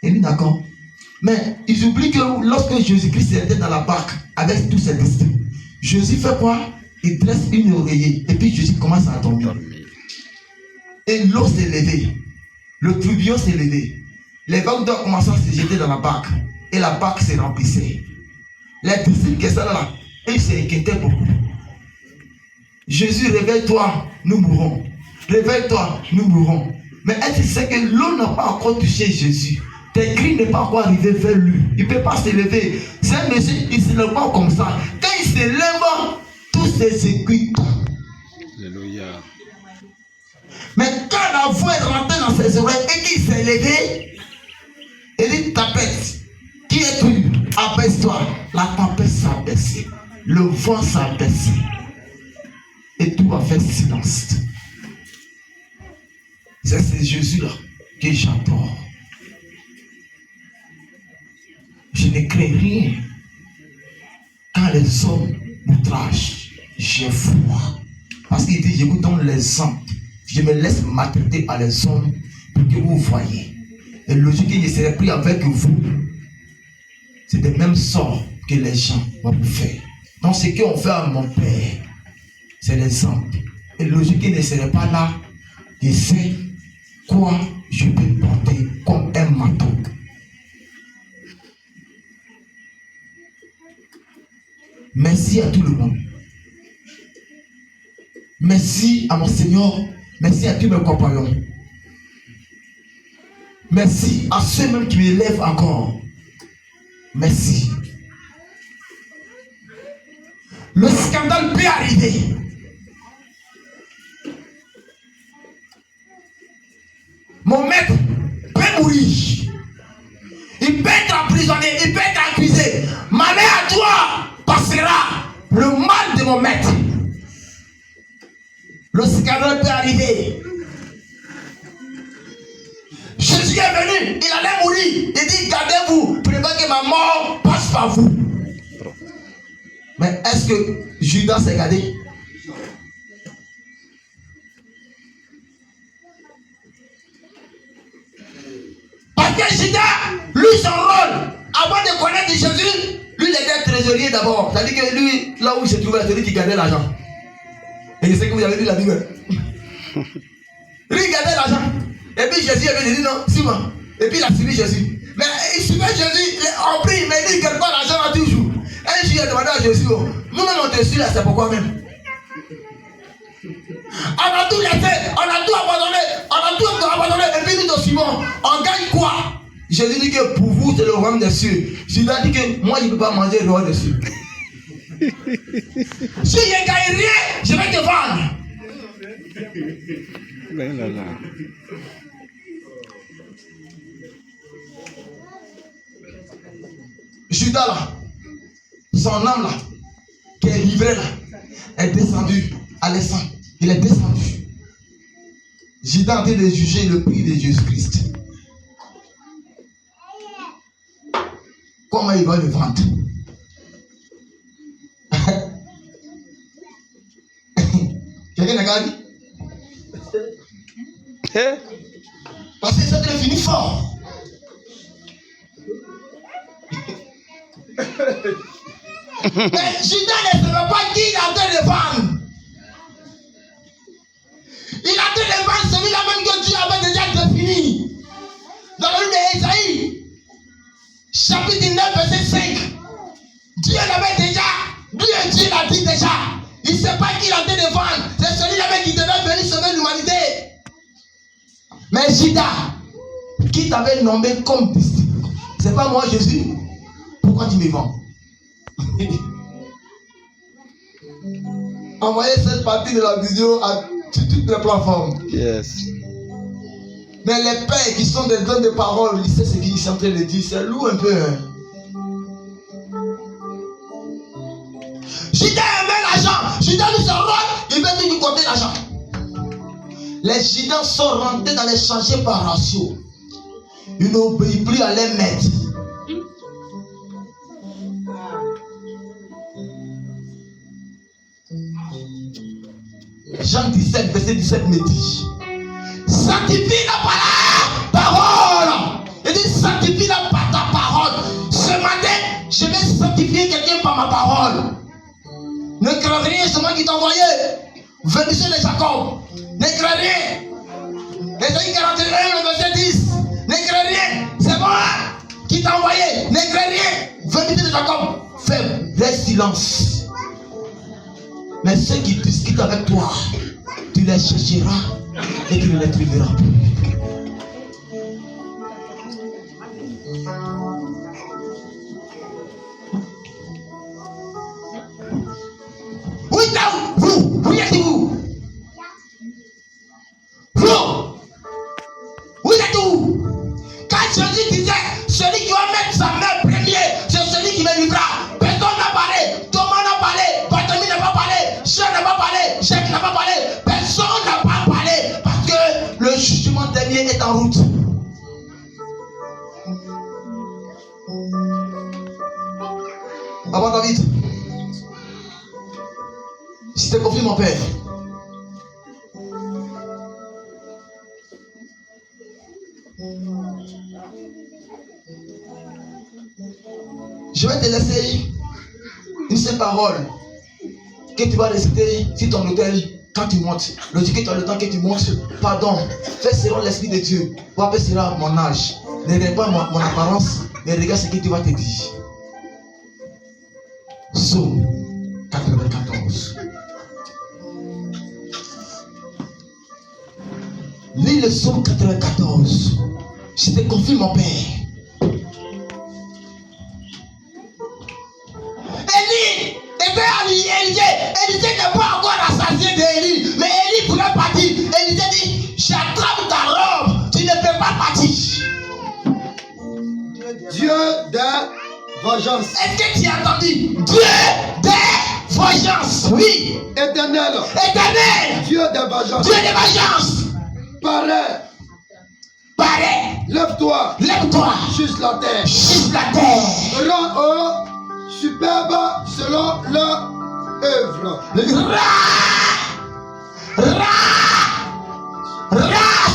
Et nous d'accord. Mais ils oublient que lorsque Jésus-Christ était dans la barque avec tous ses disciples, Jésus fait quoi? Il dresse une oreiller et puis Jésus commence à dormir. Et l'eau s'est levée. Le tourbillon s'est levé. Les vagues d'eau commençaient à se jeter dans la barque. Et la barque se remplissait. Les disciples qui étaient là, ils s'inquiétaient beaucoup. Jésus, réveille-toi, nous mourrons. Réveille-toi, nous mourrons. Mais est-ce que c'est que l'eau n'a pas encore touché Jésus? Tes cris n'est pas encore arrivé vers lui. Il ne peut pas se lever. C'est un monsieur, il ne se lève pas comme ça. Quand il se lève, tout s'exécute. Alléluia. Mais quand la voix est rentrée dans ses oreilles et qu'il s'est levé, il dit tapette, qui es-tu? Abaisse-toi. La tempête s'est abaissée. Le vent s'est abaissé. Et tout a fait silence. C'est Jésus-là que j'adore. Je ne crains rien. Quand les hommes m'outragent, j'ai foi. Parce qu'il dit, je vous donne l'exemple. Je me laisse maltraiter par les hommes pour que vous voyez. Et logique, je serai pris avec vous. C'est le même sort que les gens vont vous faire. Donc ce qu'on fait à mon père, c'est l'exemple. Et logique, il ne serait pas là. Je sais quoi je peux porter comme un manteau. Merci à tout le monde. Merci à mon Seigneur. Merci à tous mes compagnons. Merci à ceux-mêmes qui m'élèvent encore. Merci. Le scandale peut arriver. Mon maître peut mourir. Il peut être emprisonné, il peut être accusé. Malheur à toi passera le mal de mon maître. Le scandale peut arriver. Jésus est venu, il allait mourir. Il dit, gardez-vous, pour ne pas que ma mort passe par vous. Mais est-ce que Judas s'est gardé? Parce que Judas, lui, son rôle, avant de connaître Jésus, lui, il était trésorier d'abord. C'est-à-dire que lui, là où il se trouvait, c'est lui qui gardait l'argent. Et je sais que vous avez lu la Bible. Lui, il gardait l'argent. Et puis Jésus avait dit non, c'est moi. Et puis il a suivi Jésus. Mais il suivait Jésus, il a pris, mais il ne garde pas l'argent à toujours. Un jour, il a demandé à Jésus, oh, nous-mêmes on te suit là, c'est pourquoi même. On a tout laissé, on a tout abandonné, et puis nous te suivons. On gagne quoi? Jésus dit que pour vous, c'est le royaume des cieux. Jésus a dit que moi, je ne peux pas manger le royaume des cieux. Si je ne gagne rien, je vais te vendre. Ben là là. Judas là, son âme là, qui est livré là, est descendu à l'essence. Il est descendu. Judas est en train de juger le prix de Jésus-Christ. Comment il va le vendre? Quelqu'un n'a pas dit? Parce que ça te finit fort. Mais Judas ne savait pas qui il a en train de vendre. Il a en train de vendre celui-là même que Dieu avait déjà défini. Dans le livre d'Ésaïe, chapitre 9, verset 5. Dieu l'avait déjà, Dieu l'a dit déjà. Il ne sait pas qui il a en train de vendre. C'est celui-là même qui devait venir sauver l'humanité. Mais Judas, qui t'avait nommé comme disciple, c'est pas moi Jésus. Pourquoi tu me vends? Envoyez cette partie de la vidéo à toutes les plateformes. Yes. Mais les pères qui sont des dons de parole, ils savent ce qu'ils sont en train de dire. C'est lourd un peu. Hein? Judas aimait l'argent. Judas nous rôle, il veut nous compter l'argent. Les Judas sont rentrés dans les chantiers par ratio. Ils n'obéissent plus à les maîtres. Jean 17, verset 17 me dit: sanctifie la parole. Il dit: sanctifie la ta parole. Ce matin, je vais sanctifier quelqu'un par ma parole. Ne crains rien, c'est moi qui t'ai envoyé. Venez sur les Jacob. Ne crains rien. Ésaïe 41, le verset 10. Ne crains rien, c'est moi qui t'ai envoyé. Ne crains rien. Venez sur les Jacob. Fais reste silence. Mais ceux qui discutent avec toi, tu les chercheras et tu ne les trouveras plus. Où êtes-vous? Où êtes-vous? Où êtes-vous? Quand Jésus disait, celui qui va mettre sa main premier, c'est celui qui me livrera. Personne n'a parlé, Thomas n'a parlé, Barthélemy n'a pas parlé, Jean n'a pas parlé, Jacques n'a pas parlé, personne n'a pas parlé, parce que le jugement dernier est en route. Avant David, je te confie mon père. Je vais te laisser une seule parole que tu vas réciter sur ton hôtel quand tu montes. Le ticket, tu as le temps que tu montes. Pardon, fais selon l'Esprit de Dieu. Papa sera mon âge. Ne regarde pas mon apparence, mais regarde ce que tu vas te dire. Psaume 94. Lis le psaume 94. Je te confie mon père. Élie était à Élisée. Élisée n'est pas encore rassasié d'Élie. Mais Élie voulait partir. Élisée dit: j'attrape ta robe. Tu ne peux pas partir. Dieu des vengeances. Est-ce que tu as entendu? Dieu des vengeances. Oui. Éternel. Éternel. Dieu des vengeances. Dieu des vengeances. Parais. Parais. Lève-toi. Lève-toi. Juste la terre. Juste la terre. Rends au superbe selon leur œuvre.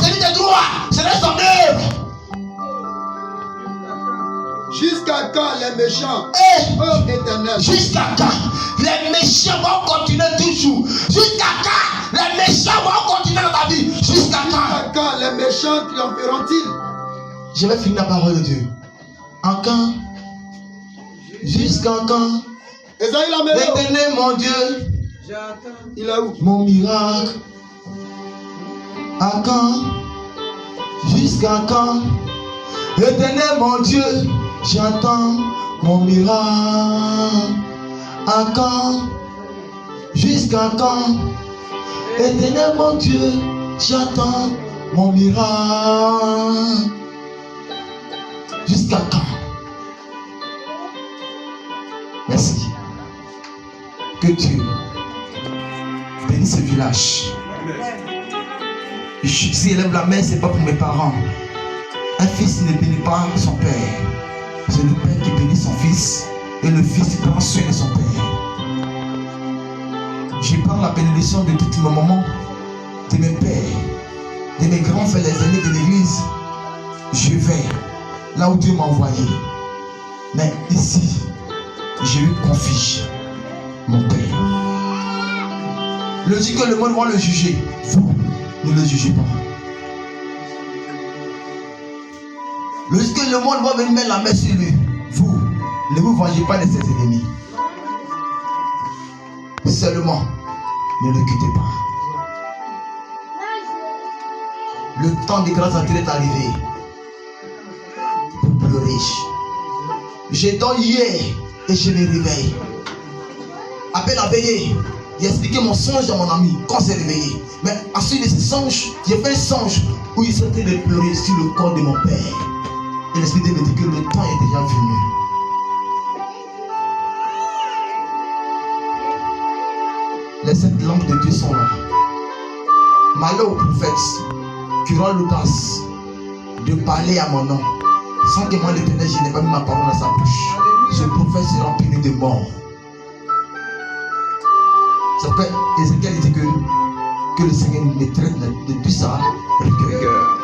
Celui de droit, c'est son œuvre. Jusqu'à quand les méchants? Oh éternel. Jusqu'à quand les méchants vont continuer toujours? Jusqu'à quand les méchants vont continuer dans ta vie? Jusqu'à quand les méchants triompheront-ils? Je vais finir la parole de Dieu. En quand? Jusqu'à quand? Esaïe la mélo. Éternel mon Dieu. Il est où? Mon miracle. À quand? Jusqu'à quand? Éternel mon Dieu, j'attends mon miracle. À quand? Jusqu'à quand? Éternel mon Dieu, j'attends mon miracle. Jusqu'à quand? Merci. Que Dieu bénisse ce village. Si elle lève la main, c'est pas pour mes parents. Un fils ne bénit pas son père. C'est le père qui bénit son fils et le fils prend soin de son père. Je prends la bénédiction de toutes mes mamans, de mes pères, de mes grands frères, les aînés de l'église. Je vais là où Dieu m'a envoyé. Mais ici, je lui confie mon père. Le dit que le monde va le juger. Vous, ne le jugez pas. Le dit que le monde va venir mettre la main sur lui. Vous, ne vous vengez pas de ses ennemis. Seulement, ne le quittez pas. Le temps de grâce est arrivé. Pour pleurer. Je dors hier et je me réveille. Après la veillée, j'ai expliqué mon songe à mon ami quand s'est réveillé. Mais ensuite de ce songe, j'ai fait un songe où il s'était de pleurer sur le corps de mon père. Et l'esprit de me dit que le temps est déjà venu. Les 7 lampes de Dieu sont là. Malheur au prophète qui aura l'audace de parler à mon nom sans que moi l'Éternel, je n'ai pas mis ma parole dans sa bouche. Ce prophète sera puni de mort. Ça fait Ézéchiel dit que le Seigneur me traite de tout ça rigueur.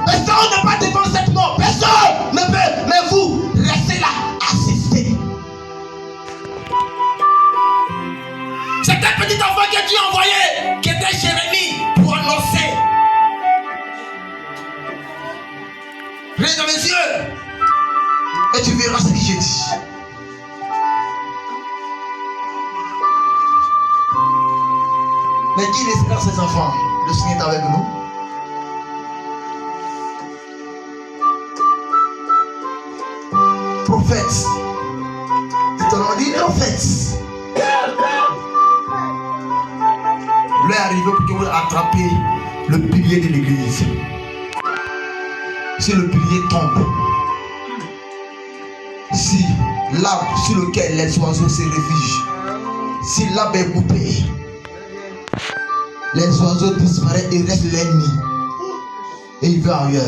Personne ne peut défendre cette mort. Personne ne peut. Mais vous, restez là, assistez. C'est un petit enfant que Dieu a envoyé, qui était Jérémie, pour annoncer. Regarde dans mes yeux. Et tu verras ce que j'ai dit. Mais qui laissera ses enfants? Le Seigneur est avec nous. Prophète. C'est ton nom dit prophète. L'heure est arrivée pour que vous attrapiez le pilier de l'église. Si le pilier tombe, si l'arbre sur lequel les oiseaux se réfugient, si l'arbre est coupé, les oiseaux disparaissent et restent l'ennemi. Et il va ailleurs.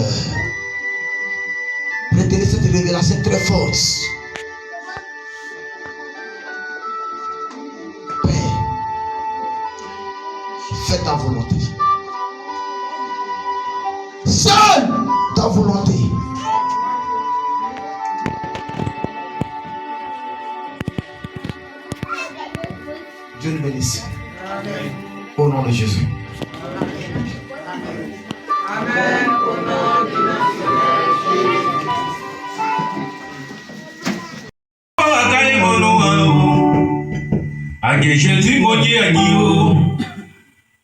Retenez cette révélation très forte. Père, fais ta volonté. Seule ta volonté. Dieu nous bénisse. Amen. Au nom de Jésus. Amen. Au nom de Jésus. Jésus mon Dieu agio.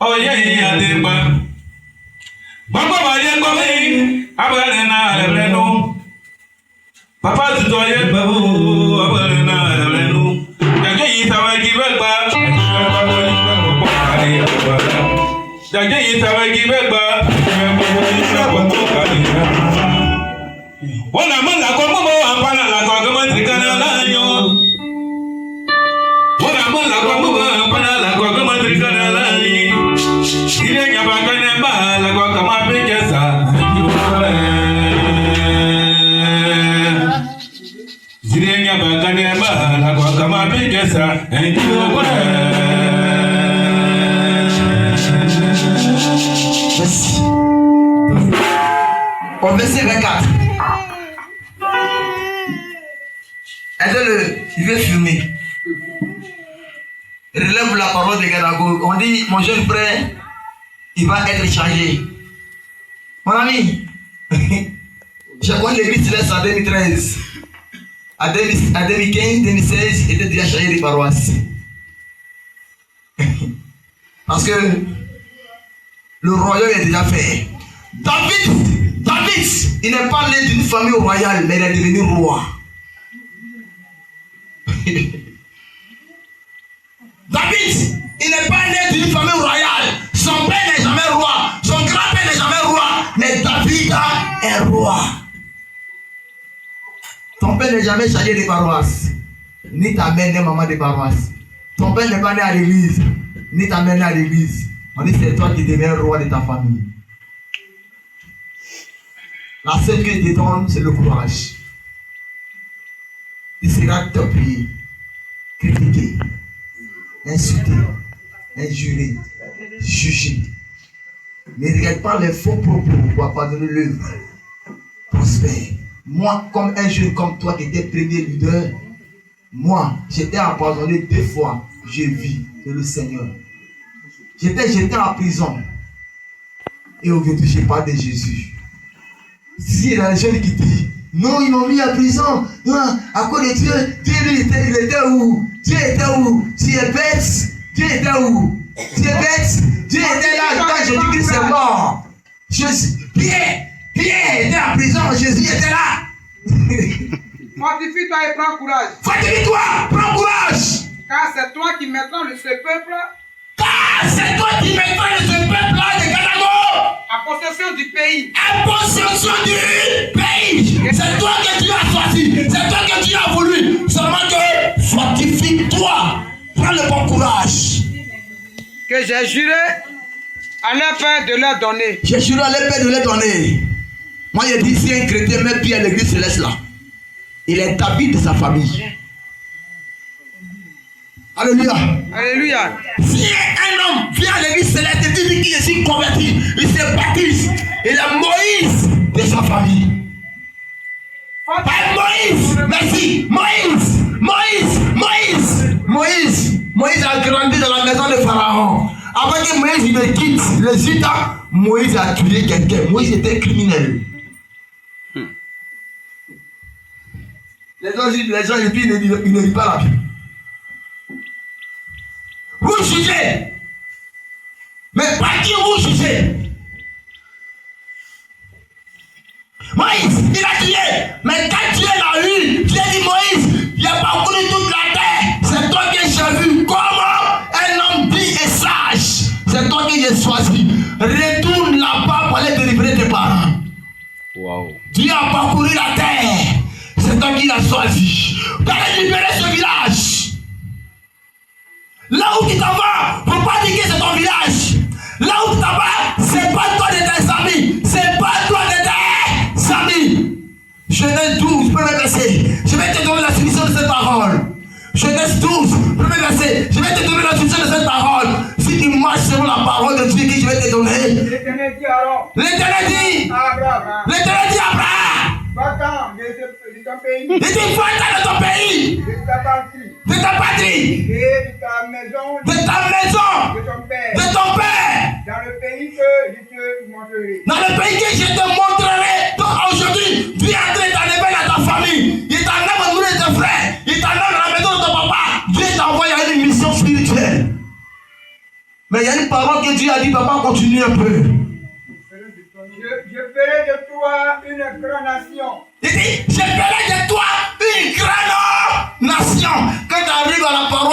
Oh yeah adeba. Baba baye ngome abale na leno. Papa tu doye babu abale na leno. Jaje itawa gibeba. Jaje itawa gibeba. Wala mala kwa momo apana la kwa kama trikana la yo. Wala mala kwa momo apana la kwa kama trikana la yo. Ile nyabaka nemba la kwa kama pekesa. Ile nyabaka nemba la kwa kama pekesa. Merci. Au verset 24. Aidez-le, il veut fumer. Relève la parole de Gadago. On dit, mon jeune frère, il va être changé. Mon ami, j'ai connu l'église céleste en 2013. En 2015, 2016, il était déjà changé de paroisse. Parce que le royaume est déjà fait. David, il n'est pas né d'une famille royale, mais il est devenu roi. David, il n'est pas né d'une famille royale. Son père n'est jamais roi. Son grand-père n'est jamais roi. Mais David est roi. Ton père n'est jamais chargé de paroisse. Ni ta mère, ni maman de paroisse. Ton père n'est pas né à l'église, ni ta mère n'est à l'église. On dit c'est toi qui deviens roi de ta famille. La seule que je te donne, c'est le courage. Tu seras topé, critiqué, insulté, injuré, jugé. Ne regarde pas les faux propos pour abandonner l'œuvre. Prospère. Moi, comme un jeune comme toi qui était premier leader, moi, j'étais abandonné 2 fois. Je vis de le Seigneur. J'étais jeté en prison. Et aujourd'hui, je parle de Jésus. Si il y a des jeunes qui disent, non, ils m'ont mis en prison. Non, à cause de Dieu, Dieu il était où? Dieu était où? Tu es bête? Dieu était où? Tu es bête? Dieu était là quand Jésus-Christ est mort. Pierre était en prison, Jésus était là. Fortifie-toi et prends courage. Fortifie-toi, prends courage. Car c'est toi qui mettras ce peuple Car c'est toi qui mettras ce peuple-là de Gadago à possession du pays. en possession du pays. C'est toi que Dieu a choisi. C'est toi que Dieu a voulu. Seulement que fortifie-toi. Prends le bon courage. Que j'ai juré à leur père de leur donner. J'ai juré à leur père de leur donner. Moi, je dis, si un chrétien met pied à l'église céleste là, il est habit de sa famille. Alléluia. Alléluia. Si un homme vient à l'église céleste et dit qu'il est converti, il se baptise, il est Moïse de sa famille. Pas Moïse, merci. Moïse a grandi dans la maison de Pharaon. Avant que Moïse il quitte l'Égypte, Moïse a tué quelqu'un. Moïse était criminel. Les gens et puis ils ne lisent pas la Bible. Vous jugez. Mais pas qui vous jugez. Moïse, il a tué. Mais quand Dieu l'a eu, Dieu dit Moïse, il a parcouru toute la terre. C'est toi que j'ai vu. Comment un homme dit et sage. C'est toi que j'ai choisi. Retourne là-bas pour aller délivrer tes parents. Wow. Dieu a parcouru la terre. C'est toi qui l'as choisi. Tu allais libérer ce village. Là où tu t'en vas, faut pas dire que c'est ton village. Là où tu t'en vas, c'est pas toi de tes amis. C'est pas toi de tes amis. Genèse 12, premier verset. Je vais te donner la solution de cette parole. Genèse 12, premier verset. Je vais te donner la solution de cette parole. Si tu marches selon la parole de Dieu que je vais te donner. L'Éternel dit alors. L'Éternel dit. Abraham. L'Éternel dit Abraham. Va-t'en de ton pays. Il dit va-t'en de ton pays. De ta patrie. De ta patrie. Et de ta maison. De ta maison. De ton père. De ton père. Dans le pays que je te montrerai. Dans le pays que je te montrerai. Donc aujourd'hui, Dieu est en train d'enlever dans ta famille. Il t'enlève au milieu de tes frères. Il t'enlève dans la maison de ton papa. Dieu t'a envoyé à une mission spirituelle. Mais il y a une parole que Dieu a dit, papa, continue un peu. Je ferai de toi une grande nation. Il dit, je ferai de toi une grande nation. Quand tu arrives à la parole